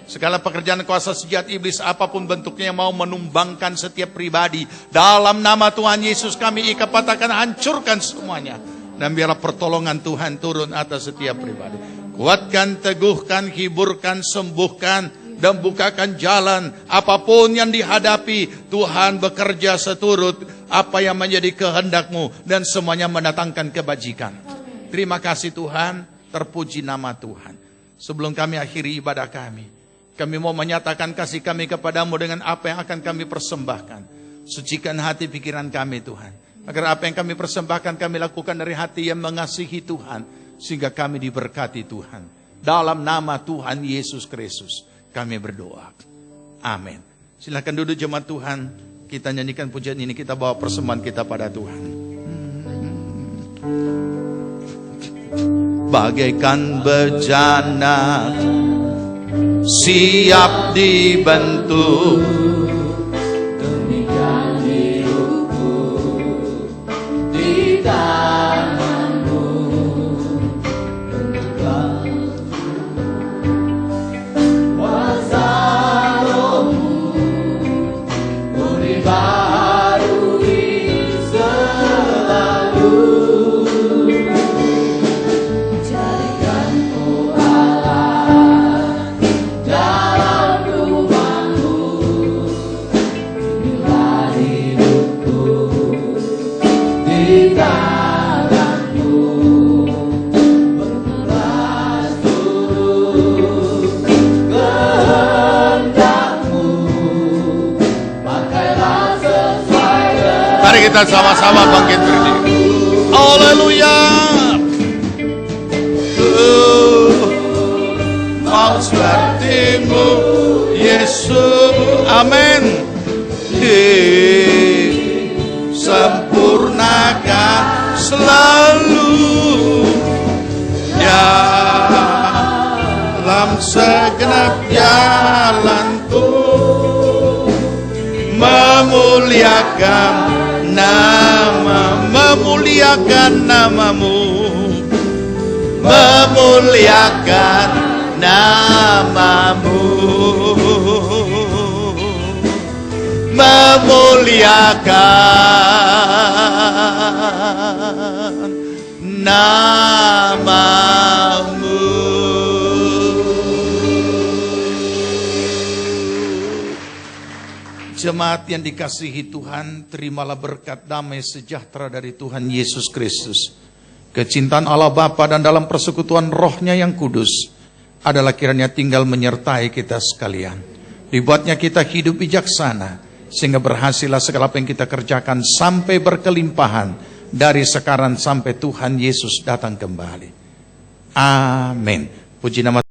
Segala pekerjaan kuasa sejahat iblis apapun bentuknya yang mau menumbangkan setiap pribadi, dalam nama Tuhan Yesus kami ikat, patahkan, hancurkan semuanya. Dan biarlah pertolongan Tuhan turun atas setiap pribadi. Kuatkan, teguhkan, hiburkan, sembuhkan, dan bukakan jalan. Apapun yang dihadapi, Tuhan bekerja seturut apa yang menjadi kehendak-Mu, dan semuanya mendatangkan kebajikan. Terima kasih Tuhan, terpuji nama Tuhan. Sebelum kami akhiri ibadah kami mau menyatakan kasih kami kepadamu dengan apa yang akan kami persembahkan. Sucikan hati pikiran kami Tuhan, agar apa yang kami persembahkan kami lakukan dari hati yang mengasihi Tuhan, sehingga kami diberkati Tuhan. Dalam nama Tuhan Yesus Kristus kami berdoa. Amin. Silakan duduk jemaat Tuhan. Kita nyanyikan pujian ini, kita bawa persembahan kita pada Tuhan. Bagaikan bejana siap dibentuk, demikian hidupku di tangan-Mu. Kuasa Roh-Mu ku dibaharui selalu. Mari kita sama-sama bangkit berdiri. Haleluya. Mau seperti-Mu Yesus. Amin. Sempurnakan selalu dalam segenap jalanku, memuliakan nama, memuliakan nama-Mu, memuliakan nama-Mu, memuliakan nama-Mu. Jemaat yang dikasihi Tuhan, terimalah berkat damai sejahtera dari Tuhan Yesus Kristus. Kecintaan Allah Bapa dan dalam persekutuan Roh-Nya yang kudus adalah kiranya tinggal menyertai kita sekalian. Dibuatnya kita hidup bijaksana, sehingga berhasillah segala apa yang kita kerjakan sampai berkelimpahan dari sekarang sampai Tuhan Yesus datang kembali. Amin. Puji nama